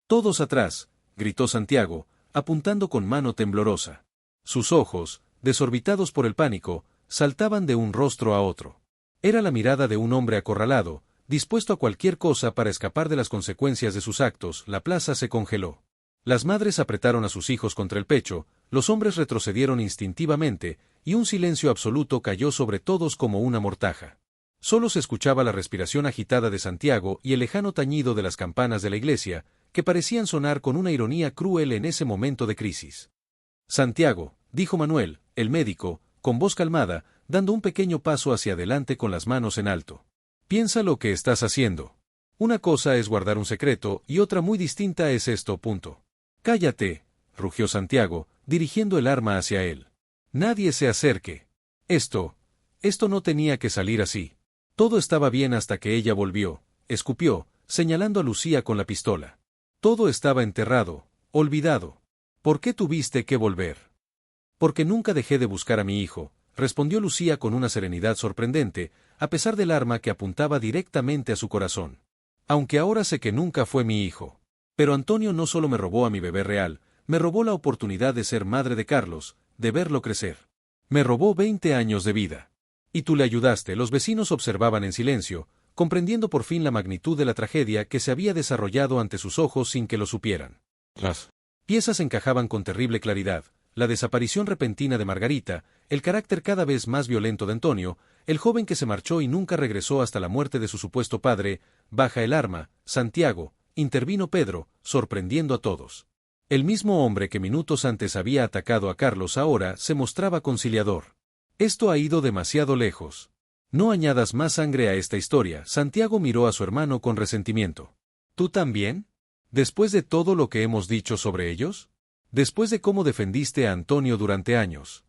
«Todos atrás», gritó Santiago, apuntando con mano temblorosa. Sus ojos, desorbitados por el pánico, saltaban de un rostro a otro. Era la mirada de un hombre acorralado, dispuesto a cualquier cosa para escapar de las consecuencias de sus actos. La plaza se congeló. Las madres apretaron a sus hijos contra el pecho, los hombres retrocedieron instintivamente, y un silencio absoluto cayó sobre todos como una mortaja. Solo se escuchaba la respiración agitada de Santiago y el lejano tañido de las campanas de la iglesia, que parecían sonar con una ironía cruel en ese momento de crisis. «Santiago», dijo Manuel, el médico, con voz calmada, dando un pequeño paso hacia adelante con las manos en alto. «Piensa lo que estás haciendo. Una cosa es guardar un secreto y otra muy distinta es esto. «Cállate», rugió Santiago, dirigiendo el arma hacia él. «Nadie se acerque. Esto no tenía que salir así». Todo estaba bien hasta que ella volvió, escupió, señalando a Lucía con la pistola. Todo estaba enterrado, olvidado. ¿Por qué tuviste que volver? Porque nunca dejé de buscar a mi hijo, respondió Lucía con una serenidad sorprendente, a pesar del arma que apuntaba directamente a su corazón. Aunque ahora sé que nunca fue mi hijo. Pero Antonio no solo me robó a mi bebé real, me robó la oportunidad de ser madre de Carlos, de verlo crecer. Me robó 20 años de vida. Y tú le ayudaste. Los vecinos observaban en silencio, comprendiendo por fin la magnitud de la tragedia que se había desarrollado ante sus ojos sin que lo supieran. Las piezas encajaban con terrible claridad: la desaparición repentina de Margarita, el carácter cada vez más violento de Antonio, el joven que se marchó y nunca regresó hasta la muerte de su supuesto padre. «Baja el arma, Santiago», intervino Pedro, sorprendiendo a todos. El mismo hombre que minutos antes había atacado a Carlos ahora se mostraba conciliador. «Esto ha ido demasiado lejos. No añadas más sangre a esta historia». Santiago miró a su hermano con resentimiento. «¿Tú también? ¿Después de todo lo que hemos dicho sobre ellos? ¿Después de cómo defendiste a Antonio durante años?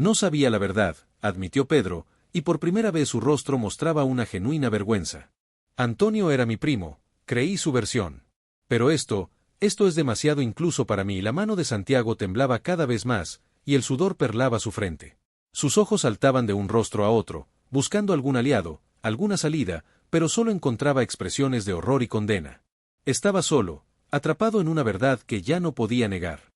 No sabía la verdad, admitió Pedro, y por primera vez su rostro mostraba una genuina vergüenza. Antonio era mi primo, creí su versión. Pero esto es demasiado incluso para mí. La mano de Santiago temblaba cada vez más, y el sudor perlaba su frente. Sus ojos saltaban de un rostro a otro, buscando algún aliado, alguna salida, pero solo encontraba expresiones de horror y condena. Estaba solo, atrapado en una verdad que ya no podía negar.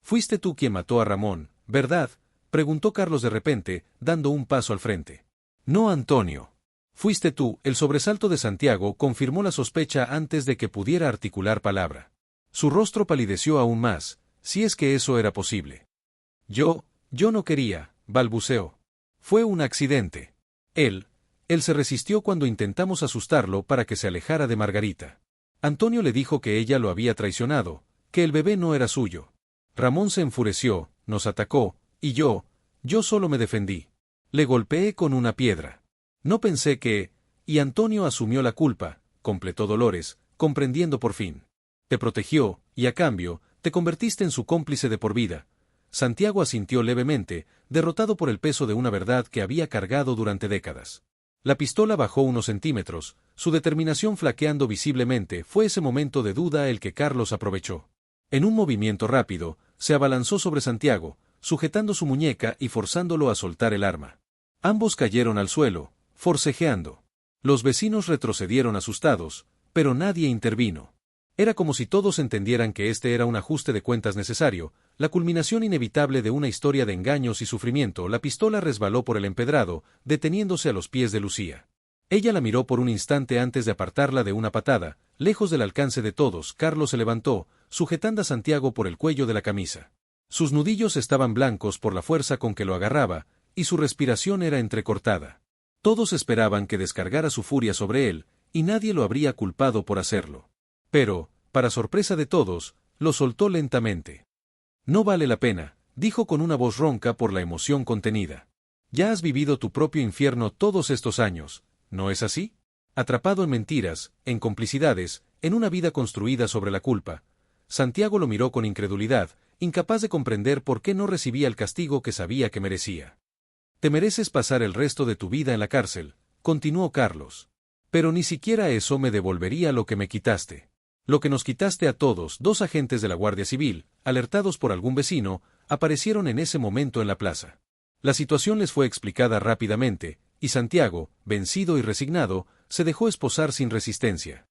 «Fuiste tú quien mató a Ramón, ¿verdad?», preguntó Carlos de repente, dando un paso al frente. «No, Antonio. Fuiste tú». El sobresalto de Santiago confirmó la sospecha antes de que pudiera articular palabra. Su rostro palideció aún más, si es que eso era posible. Yo no quería», balbuceó. «Fue un accidente». Él se resistió cuando intentamos asustarlo para que se alejara de Margarita. Antonio le dijo que ella lo había traicionado, que el bebé no era suyo. Ramón se enfureció, nos atacó, y yo solo me defendí. Le golpeé con una piedra. No pensé que... Y Antonio asumió la culpa, completó Dolores, comprendiendo por fin. Te protegió, y a cambio, te convertiste en su cómplice de por vida. Santiago asintió levemente, derrotado por el peso de una verdad que había cargado durante décadas. La pistola bajó unos centímetros, su determinación flaqueando visiblemente. Fue ese momento de duda el que Carlos aprovechó. En un movimiento rápido, se abalanzó sobre Santiago, sujetando su muñeca y forzándolo a soltar el arma. Ambos cayeron al suelo, forcejeando. Los vecinos retrocedieron asustados, pero nadie intervino. Era como si todos entendieran que este era un ajuste de cuentas necesario, la culminación inevitable de una historia de engaños y sufrimiento. La pistola resbaló por el empedrado, deteniéndose a los pies de Lucía. Ella la miró por un instante antes de apartarla de una patada, lejos del alcance de todos. Carlos se levantó, sujetando a Santiago por el cuello de la camisa. Sus nudillos estaban blancos por la fuerza con que lo agarraba, y su respiración era entrecortada. Todos esperaban que descargara su furia sobre él, y nadie lo habría culpado por hacerlo. Pero, para sorpresa de todos, lo soltó lentamente. «No vale la pena», dijo con una voz ronca por la emoción contenida. «Ya has vivido tu propio infierno todos estos años, ¿no es así? Atrapado en mentiras, en complicidades, en una vida construida sobre la culpa». Santiago lo miró con incredulidad, incapaz de comprender por qué no recibía el castigo que sabía que merecía. «Te mereces pasar el resto de tu vida en la cárcel», continuó Carlos. «Pero ni siquiera eso me devolvería lo que me quitaste. Lo que nos quitaste a todos». Dos agentes de la Guardia Civil, alertados por algún vecino, aparecieron en ese momento en la plaza. La situación les fue explicada rápidamente, y Santiago, vencido y resignado, se dejó esposar sin resistencia.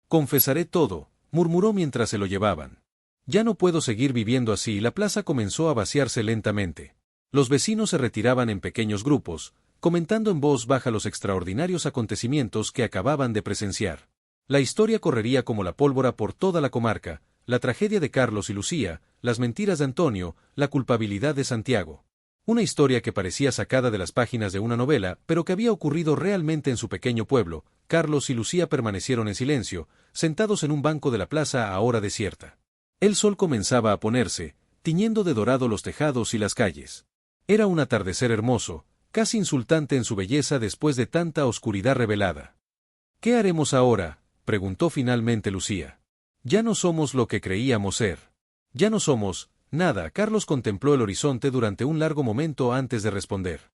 «Confesaré todo», murmuró mientras se lo llevaban. «Ya no puedo seguir viviendo así». La plaza comenzó a vaciarse lentamente. Los vecinos se retiraban en pequeños grupos, comentando en voz baja los extraordinarios acontecimientos que acababan de presenciar. La historia correría como la pólvora por toda la comarca, la tragedia de Carlos y Lucía, las mentiras de Antonio, la culpabilidad de Santiago. Una historia que parecía sacada de las páginas de una novela, pero que había ocurrido realmente en su pequeño pueblo. Carlos y Lucía permanecieron en silencio, sentados en un banco de la plaza ahora desierta. El sol comenzaba a ponerse, tiñendo de dorado los tejados y las calles. Era un atardecer hermoso, casi insultante en su belleza después de tanta oscuridad revelada. «¿Qué haremos ahora?», preguntó finalmente Lucía. «Ya no somos lo que creíamos ser. Ya no somos nada». Carlos contempló el horizonte durante un largo momento antes de responder.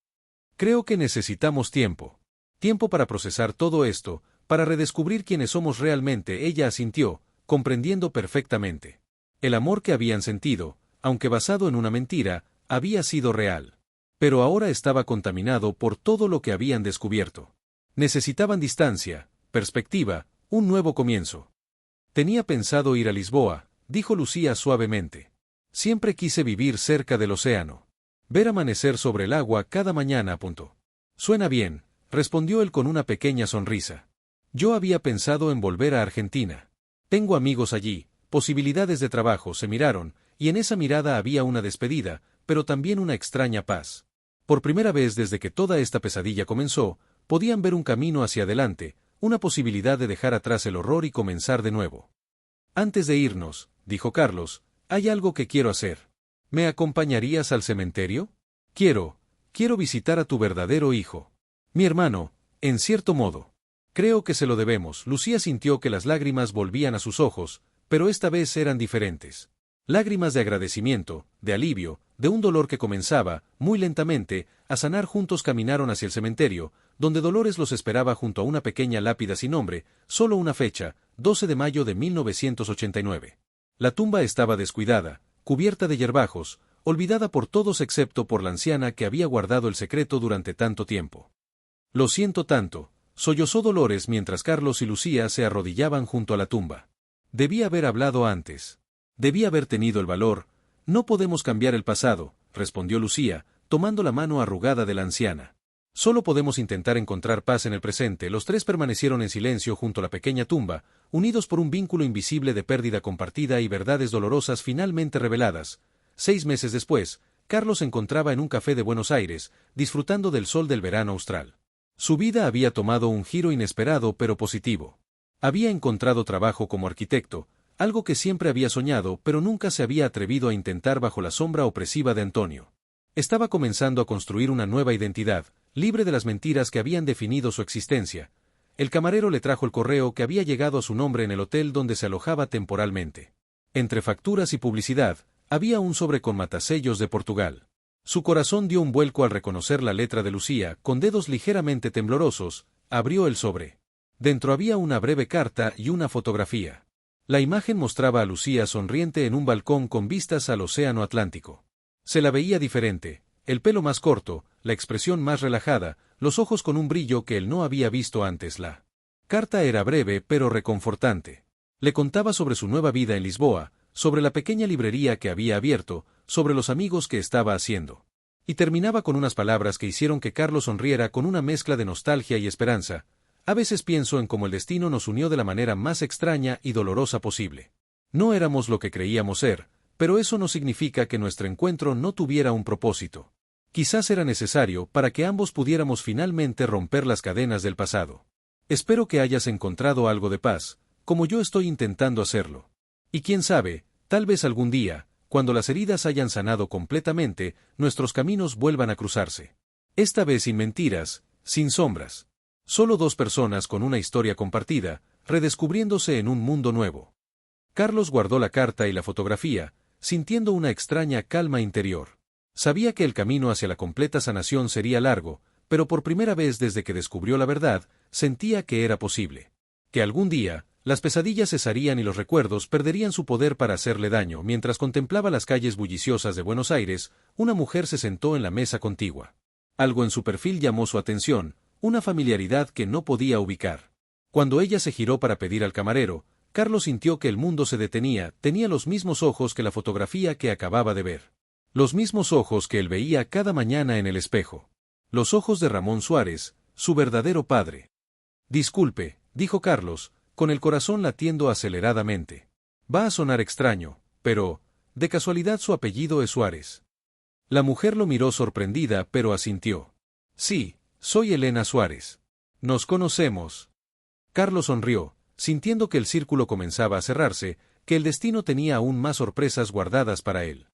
«Creo que necesitamos tiempo. Tiempo para procesar todo esto, para redescubrir quiénes somos realmente». Ella asintió, comprendiendo perfectamente. El amor que habían sentido, aunque basado en una mentira, había sido real. Pero ahora estaba contaminado por todo lo que habían descubierto. Necesitaban distancia, perspectiva, un nuevo comienzo. «Tenía pensado ir a Lisboa», dijo Lucía suavemente. «Siempre quise vivir cerca del océano. Ver amanecer sobre el agua cada mañana». «Suena bien», respondió él con una pequeña sonrisa. «Yo había pensado en volver a Argentina. Tengo amigos allí, posibilidades de trabajo». Se miraron, y en esa mirada había una despedida, pero también una extraña paz. Por primera vez desde que toda esta pesadilla comenzó, podían ver un camino hacia adelante, una posibilidad de dejar atrás el horror y comenzar de nuevo. «Antes de irnos», dijo Carlos, «hay algo que quiero hacer. ¿Me acompañarías al cementerio? Quiero visitar a tu verdadero hijo. Mi hermano, en cierto modo. Creo que se lo debemos». Lucía sintió que las lágrimas volvían a sus ojos, pero esta vez eran diferentes. Lágrimas de agradecimiento, de alivio, De un dolor que comenzaba, muy lentamente, a sanar juntos caminaron hacia el cementerio, donde Dolores los esperaba junto a una pequeña lápida sin nombre, solo una fecha, 12 de mayo de 1989. La tumba estaba descuidada, cubierta de hierbajos, olvidada por todos excepto por la anciana que había guardado el secreto durante tanto tiempo. Lo siento tanto, sollozó Dolores mientras Carlos y Lucía se arrodillaban junto a la tumba. Debí haber hablado antes. Debí haber tenido el valor. No podemos cambiar el pasado, respondió Lucía, tomando la mano arrugada de la anciana. Solo podemos intentar encontrar paz en el presente. Los tres permanecieron en silencio junto a la pequeña tumba, unidos por un vínculo invisible de pérdida compartida y verdades dolorosas finalmente reveladas. 6 meses después, Carlos se encontraba en un café de Buenos Aires, disfrutando del sol del verano austral. Su vida había tomado un giro inesperado pero positivo. Había encontrado trabajo como arquitecto, algo que siempre había soñado pero nunca se había atrevido a intentar bajo la sombra opresiva de Antonio. Estaba comenzando a construir una nueva identidad, libre de las mentiras que habían definido su existencia. El camarero le trajo el correo que había llegado a su nombre en el hotel donde se alojaba temporalmente. Entre facturas y publicidad, había un sobre con matasellos de Portugal. Su corazón dio un vuelco al reconocer la letra de Lucía, con dedos ligeramente temblorosos, abrió el sobre. Dentro había una breve carta y una fotografía. La imagen mostraba a Lucía sonriente en un balcón con vistas al océano Atlántico. Se la veía diferente, el pelo más corto, la expresión más relajada, los ojos con un brillo que él no había visto antes. La carta era breve pero reconfortante. Le contaba sobre su nueva vida en Lisboa, sobre la pequeña librería que había abierto, sobre los amigos que estaba haciendo. Y terminaba con unas palabras que hicieron que Carlos sonriera con una mezcla de nostalgia y esperanza. A veces pienso en cómo el destino nos unió de la manera más extraña y dolorosa posible. No éramos lo que creíamos ser, pero eso no significa que nuestro encuentro no tuviera un propósito. Quizás era necesario para que ambos pudiéramos finalmente romper las cadenas del pasado. Espero que hayas encontrado algo de paz, como yo estoy intentando hacerlo. Y quién sabe, tal vez algún día, cuando las heridas hayan sanado completamente, nuestros caminos vuelvan a cruzarse. Esta vez sin mentiras, sin sombras. Solo dos personas con una historia compartida, redescubriéndose en un mundo nuevo. Carlos guardó la carta y la fotografía, sintiendo una extraña calma interior. Sabía que el camino hacia la completa sanación sería largo, pero por primera vez desde que descubrió la verdad, sentía que era posible. Que algún día, las pesadillas cesarían y los recuerdos perderían su poder para hacerle daño. Mientras contemplaba las calles bulliciosas de Buenos Aires, una mujer se sentó en la mesa contigua. Algo en su perfil llamó su atención, una familiaridad que no podía ubicar. Cuando ella se giró para pedir al camarero, Carlos sintió que el mundo se detenía. Tenía los mismos ojos que la fotografía que acababa de ver. Los mismos ojos que él veía cada mañana en el espejo. Los ojos de Ramón Suárez, su verdadero padre. Disculpe, dijo Carlos, con el corazón latiendo aceleradamente. Va a sonar extraño, pero, de casualidad su apellido es Suárez. La mujer lo miró sorprendida pero asintió. Sí, soy Elena Suárez. Nos conocemos. Carlos sonrió, sintiendo que el círculo comenzaba a cerrarse, que el destino tenía aún más sorpresas guardadas para él.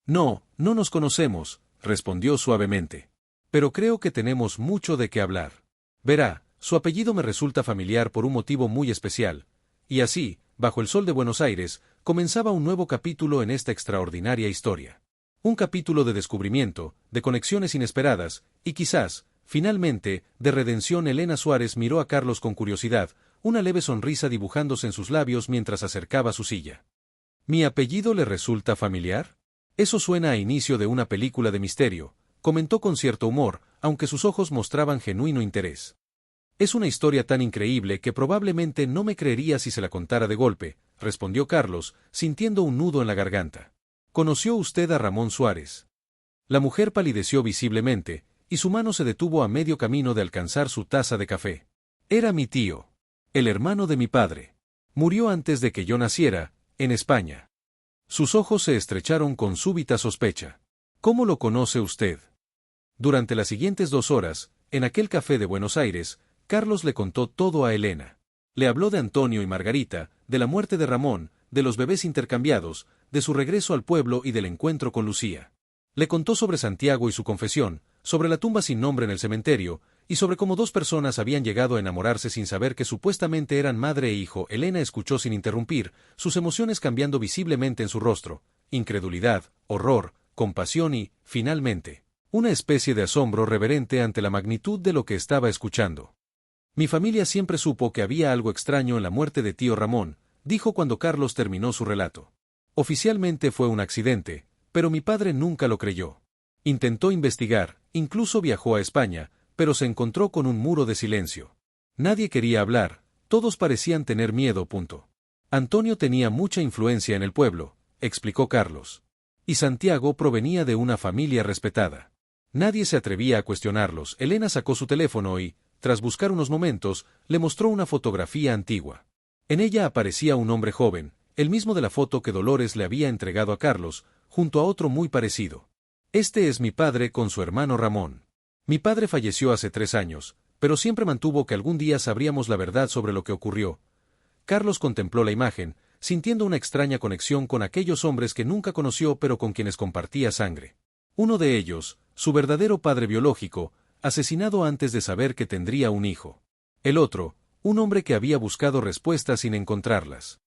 No, no nos conocemos, respondió suavemente. Pero creo que tenemos mucho de qué hablar. Verá, su apellido me resulta familiar por un motivo muy especial. Y así, bajo el sol de Buenos Aires, comenzaba un nuevo capítulo en esta extraordinaria historia. Un capítulo de descubrimiento, de conexiones inesperadas, y quizás, finalmente, de redención. Elena Suárez miró a Carlos con curiosidad, una leve sonrisa dibujándose en sus labios mientras acercaba su silla. ¿Mi apellido le resulta familiar? Eso suena a inicio de una película de misterio, comentó con cierto humor, aunque sus ojos mostraban genuino interés. Es una historia tan increíble que probablemente no me creería si se la contara de golpe, respondió Carlos, sintiendo un nudo en la garganta. ¿Conoció usted a Ramón Suárez? La mujer palideció visiblemente, y su mano se detuvo a medio camino de alcanzar su taza de café. Era mi tío, el hermano de mi padre. Murió antes de que yo naciera, en España. Sus ojos se estrecharon con súbita sospecha. ¿Cómo lo conoce usted? Durante las siguientes 2 horas, en aquel café de Buenos Aires, Carlos le contó todo a Elena. Le habló de Antonio y Margarita, de la muerte de Ramón, de los bebés intercambiados, de su regreso al pueblo y del encuentro con Lucía. Le contó sobre Santiago y su confesión, sobre la tumba sin nombre en el cementerio, y sobre cómo 2 personas habían llegado a enamorarse sin saber que supuestamente eran madre e hijo. Elena escuchó sin interrumpir, sus emociones cambiando visiblemente en su rostro: incredulidad, horror, compasión y, finalmente, una especie de asombro reverente ante la magnitud de lo que estaba escuchando. Mi familia siempre supo que había algo extraño en la muerte de tío Ramón, dijo cuando Carlos terminó su relato. Oficialmente fue un accidente, pero mi padre nunca lo creyó. Intentó investigar, incluso viajó a España, pero se encontró con un muro de silencio. Nadie quería hablar, todos parecían tener miedo. Antonio tenía mucha influencia en el pueblo, explicó Carlos. Y Santiago provenía de una familia respetada. Nadie se atrevía a cuestionarlos. Elena sacó su teléfono y, tras buscar unos momentos, le mostró una fotografía antigua. En ella aparecía un hombre joven, el mismo de la foto que Dolores le había entregado a Carlos, junto a otro muy parecido. Este es mi padre con su hermano Ramón. Mi padre falleció hace 3 años, pero siempre mantuvo que algún día sabríamos la verdad sobre lo que ocurrió. Carlos contempló la imagen, sintiendo una extraña conexión con aquellos hombres que nunca conoció pero con quienes compartía sangre. Uno de ellos, su verdadero padre biológico, asesinado antes de saber que tendría un hijo. El otro, un hombre que había buscado respuestas sin encontrarlas.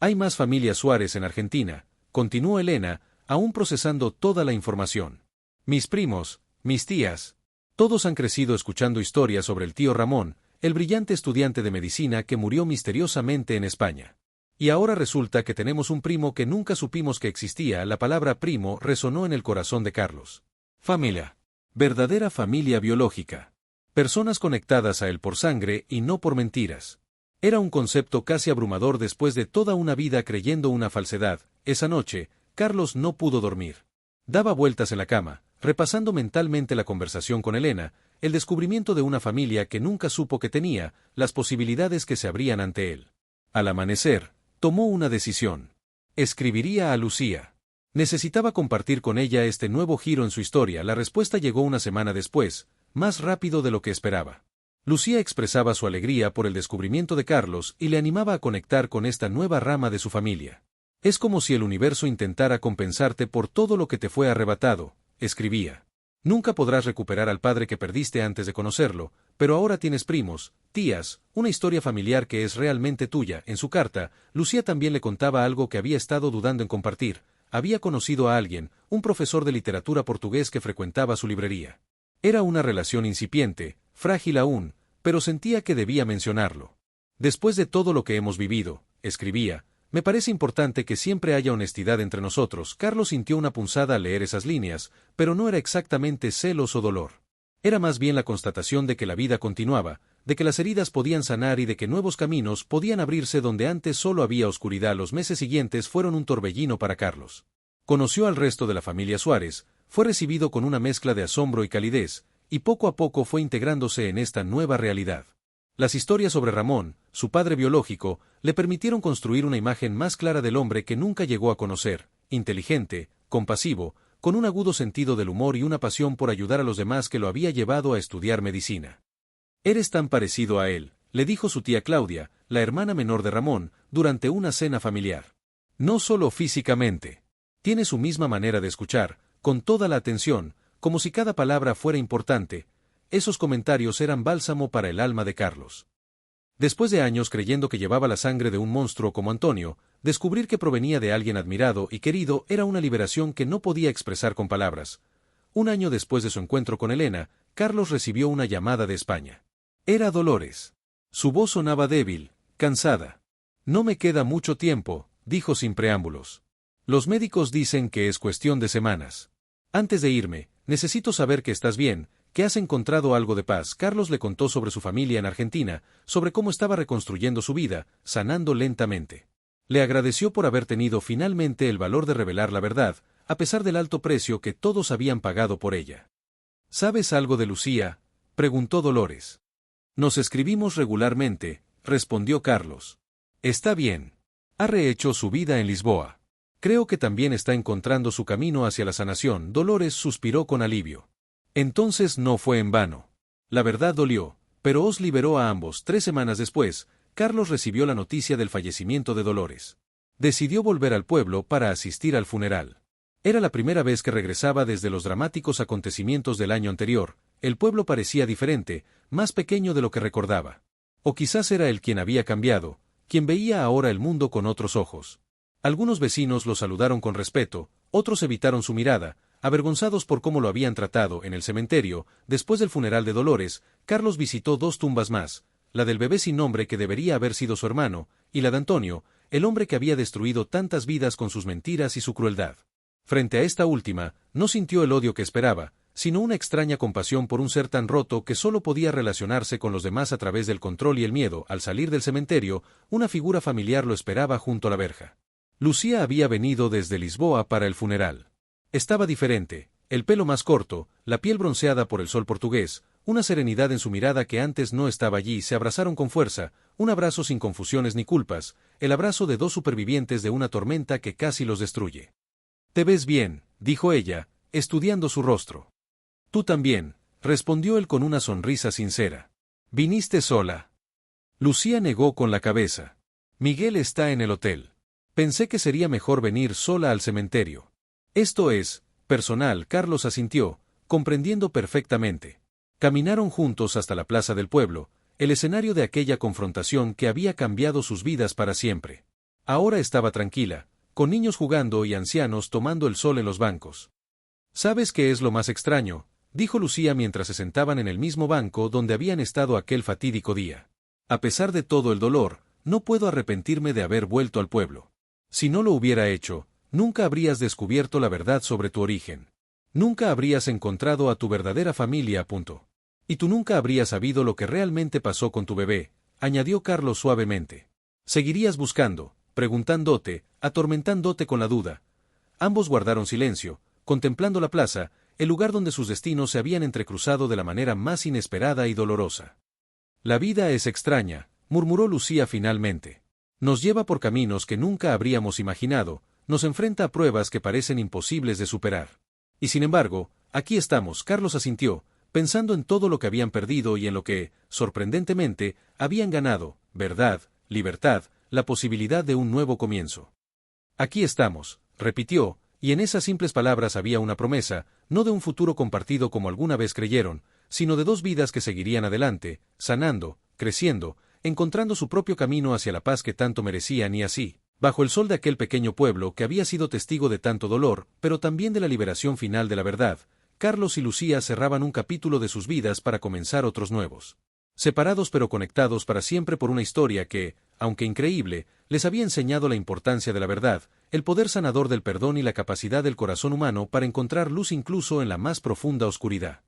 Hay más familias Suárez en Argentina, continuó Elena, aún procesando toda la información. Mis primos, mis tías, todos han crecido escuchando historias sobre el tío Ramón, el brillante estudiante de medicina que murió misteriosamente en España. Y ahora resulta que tenemos un primo que nunca supimos que existía. La palabra primo resonó en el corazón de Carlos. Familia. Verdadera familia biológica. Personas conectadas a él por sangre y no por mentiras. Era un concepto casi abrumador después de toda una vida creyendo una falsedad. Esa noche, Carlos no pudo dormir. Daba vueltas en la cama, repasando mentalmente la conversación con Elena, el descubrimiento de una familia que nunca supo que tenía, las posibilidades que se abrían ante él. Al amanecer, tomó una decisión. Escribiría a Lucía. Necesitaba compartir con ella este nuevo giro en su historia. La respuesta llegó una semana después, más rápido de lo que esperaba. Lucía expresaba su alegría por el descubrimiento de Carlos y le animaba a conectar con esta nueva rama de su familia. Es como si el universo intentara compensarte por todo lo que te fue arrebatado, escribía. Nunca podrás recuperar al padre que perdiste antes de conocerlo, pero ahora tienes primos, tías, una historia familiar que es realmente tuya. En su carta, Lucía también le contaba algo que había estado dudando en compartir. Había conocido a alguien, un profesor de literatura portugués que frecuentaba su librería. Era una relación incipiente, frágil aún, pero sentía que debía mencionarlo. Después de todo lo que hemos vivido, escribía, me parece importante que siempre haya honestidad entre nosotros. Carlos sintió una punzada al leer esas líneas, pero no era exactamente celos o dolor. Era más bien la constatación de que la vida continuaba, de que las heridas podían sanar y de que nuevos caminos podían abrirse donde antes solo había oscuridad. Los meses siguientes fueron un torbellino para Carlos. Conoció al resto de la familia Suárez, fue recibido con una mezcla de asombro y calidez, y poco a poco fue integrándose en esta nueva realidad. Las historias sobre Ramón, su padre biológico, le permitieron construir una imagen más clara del hombre que nunca llegó a conocer, inteligente, compasivo, con un agudo sentido del humor y una pasión por ayudar a los demás que lo había llevado a estudiar medicina. Eres tan parecido a él, le dijo su tía Claudia, la hermana menor de Ramón, durante una cena familiar. No solo físicamente. Tiene su misma manera de escuchar, con toda la atención, como si cada palabra fuera importante. Esos comentarios eran bálsamo para el alma de Carlos. Después de años creyendo que llevaba la sangre de un monstruo como Antonio, descubrir que provenía de alguien admirado y querido era una liberación que no podía expresar con palabras. Un año después de su encuentro con Elena, Carlos recibió una llamada de España. Era Dolores. Su voz sonaba débil, cansada. No me queda mucho tiempo, dijo sin preámbulos. Los médicos dicen que es cuestión de semanas. Antes de irme, necesito saber que estás bien, que has encontrado algo de paz. Carlos le contó sobre su familia en Argentina, sobre cómo estaba reconstruyendo su vida, sanando lentamente. Le agradeció por haber tenido finalmente el valor de revelar la verdad, a pesar del alto precio que todos habían pagado por ella. ¿Sabes algo de Lucía?, preguntó Dolores. Nos escribimos regularmente, respondió Carlos. Está bien. Ha rehecho su vida en Lisboa. Creo que también está encontrando su camino hacia la sanación. Dolores suspiró con alivio. Entonces no fue en vano. La verdad dolió, pero os liberó a ambos. 3 semanas después, Carlos recibió la noticia del fallecimiento de Dolores. Decidió volver al pueblo para asistir al funeral. Era la primera vez que regresaba desde los dramáticos acontecimientos del año anterior. El pueblo parecía diferente, más pequeño de lo que recordaba. O quizás era él quien había cambiado, quien veía ahora el mundo con otros ojos. Algunos vecinos lo saludaron con respeto, otros evitaron su mirada, Avergonzados por cómo lo habían tratado en el cementerio, después del funeral de Dolores, Carlos visitó 2 tumbas más, la del bebé sin nombre que debería haber sido su hermano, y la de Antonio, el hombre que había destruido tantas vidas con sus mentiras y su crueldad. Frente a esta última, no sintió el odio que esperaba, sino una extraña compasión por un ser tan roto que solo podía relacionarse con los demás a través del control y el miedo. Al salir del cementerio, una figura familiar lo esperaba junto a la verja. Lucía había venido desde Lisboa para el funeral. Estaba diferente, el pelo más corto, la piel bronceada por el sol portugués, una serenidad en su mirada que antes no estaba allí. Se abrazaron con fuerza, un abrazo sin confusiones ni culpas, el abrazo de 2 supervivientes de una tormenta que casi los destruye. «Te ves bien», dijo ella, estudiando su rostro. «Tú también», respondió él con una sonrisa sincera. «¿Viniste sola?» Lucía negó con la cabeza. «Miguel está en el hotel. Pensé que sería mejor venir sola al cementerio». «Esto es personal», Carlos asintió, comprendiendo perfectamente. Caminaron juntos hasta la plaza del pueblo, el escenario de aquella confrontación que había cambiado sus vidas para siempre. Ahora estaba tranquila, con niños jugando y ancianos tomando el sol en los bancos. «¿Sabes qué es lo más extraño?», dijo Lucía mientras se sentaban en el mismo banco donde habían estado aquel fatídico día. «A pesar de todo el dolor, no puedo arrepentirme de haber vuelto al pueblo. Si no lo hubiera hecho, nunca habrías descubierto la verdad sobre tu origen. Nunca habrías encontrado a tu verdadera familia. Y tú nunca habrías sabido lo que realmente pasó con tu bebé», añadió Carlos suavemente. «Seguirías buscando, preguntándote, atormentándote con la duda». Ambos guardaron silencio, contemplando la plaza, el lugar donde sus destinos se habían entrecruzado de la manera más inesperada y dolorosa. «La vida es extraña», murmuró Lucía finalmente. «Nos lleva por caminos que nunca habríamos imaginado, nos enfrenta a pruebas que parecen imposibles de superar. Y sin embargo, aquí estamos». Carlos asintió, pensando en todo lo que habían perdido y en lo que, sorprendentemente, habían ganado: verdad, libertad, la posibilidad de un nuevo comienzo. «Aquí estamos», repitió, y en esas simples palabras había una promesa, no de un futuro compartido como alguna vez creyeron, sino de 2 vidas que seguirían adelante, sanando, creciendo, encontrando su propio camino hacia la paz que tanto merecían. Y así, bajo el sol de aquel pequeño pueblo que había sido testigo de tanto dolor, pero también de la liberación final de la verdad, Carlos y Lucía cerraban un capítulo de sus vidas para comenzar otros nuevos. Separados pero conectados para siempre por una historia que, aunque increíble, les había enseñado la importancia de la verdad, el poder sanador del perdón y la capacidad del corazón humano para encontrar luz incluso en la más profunda oscuridad.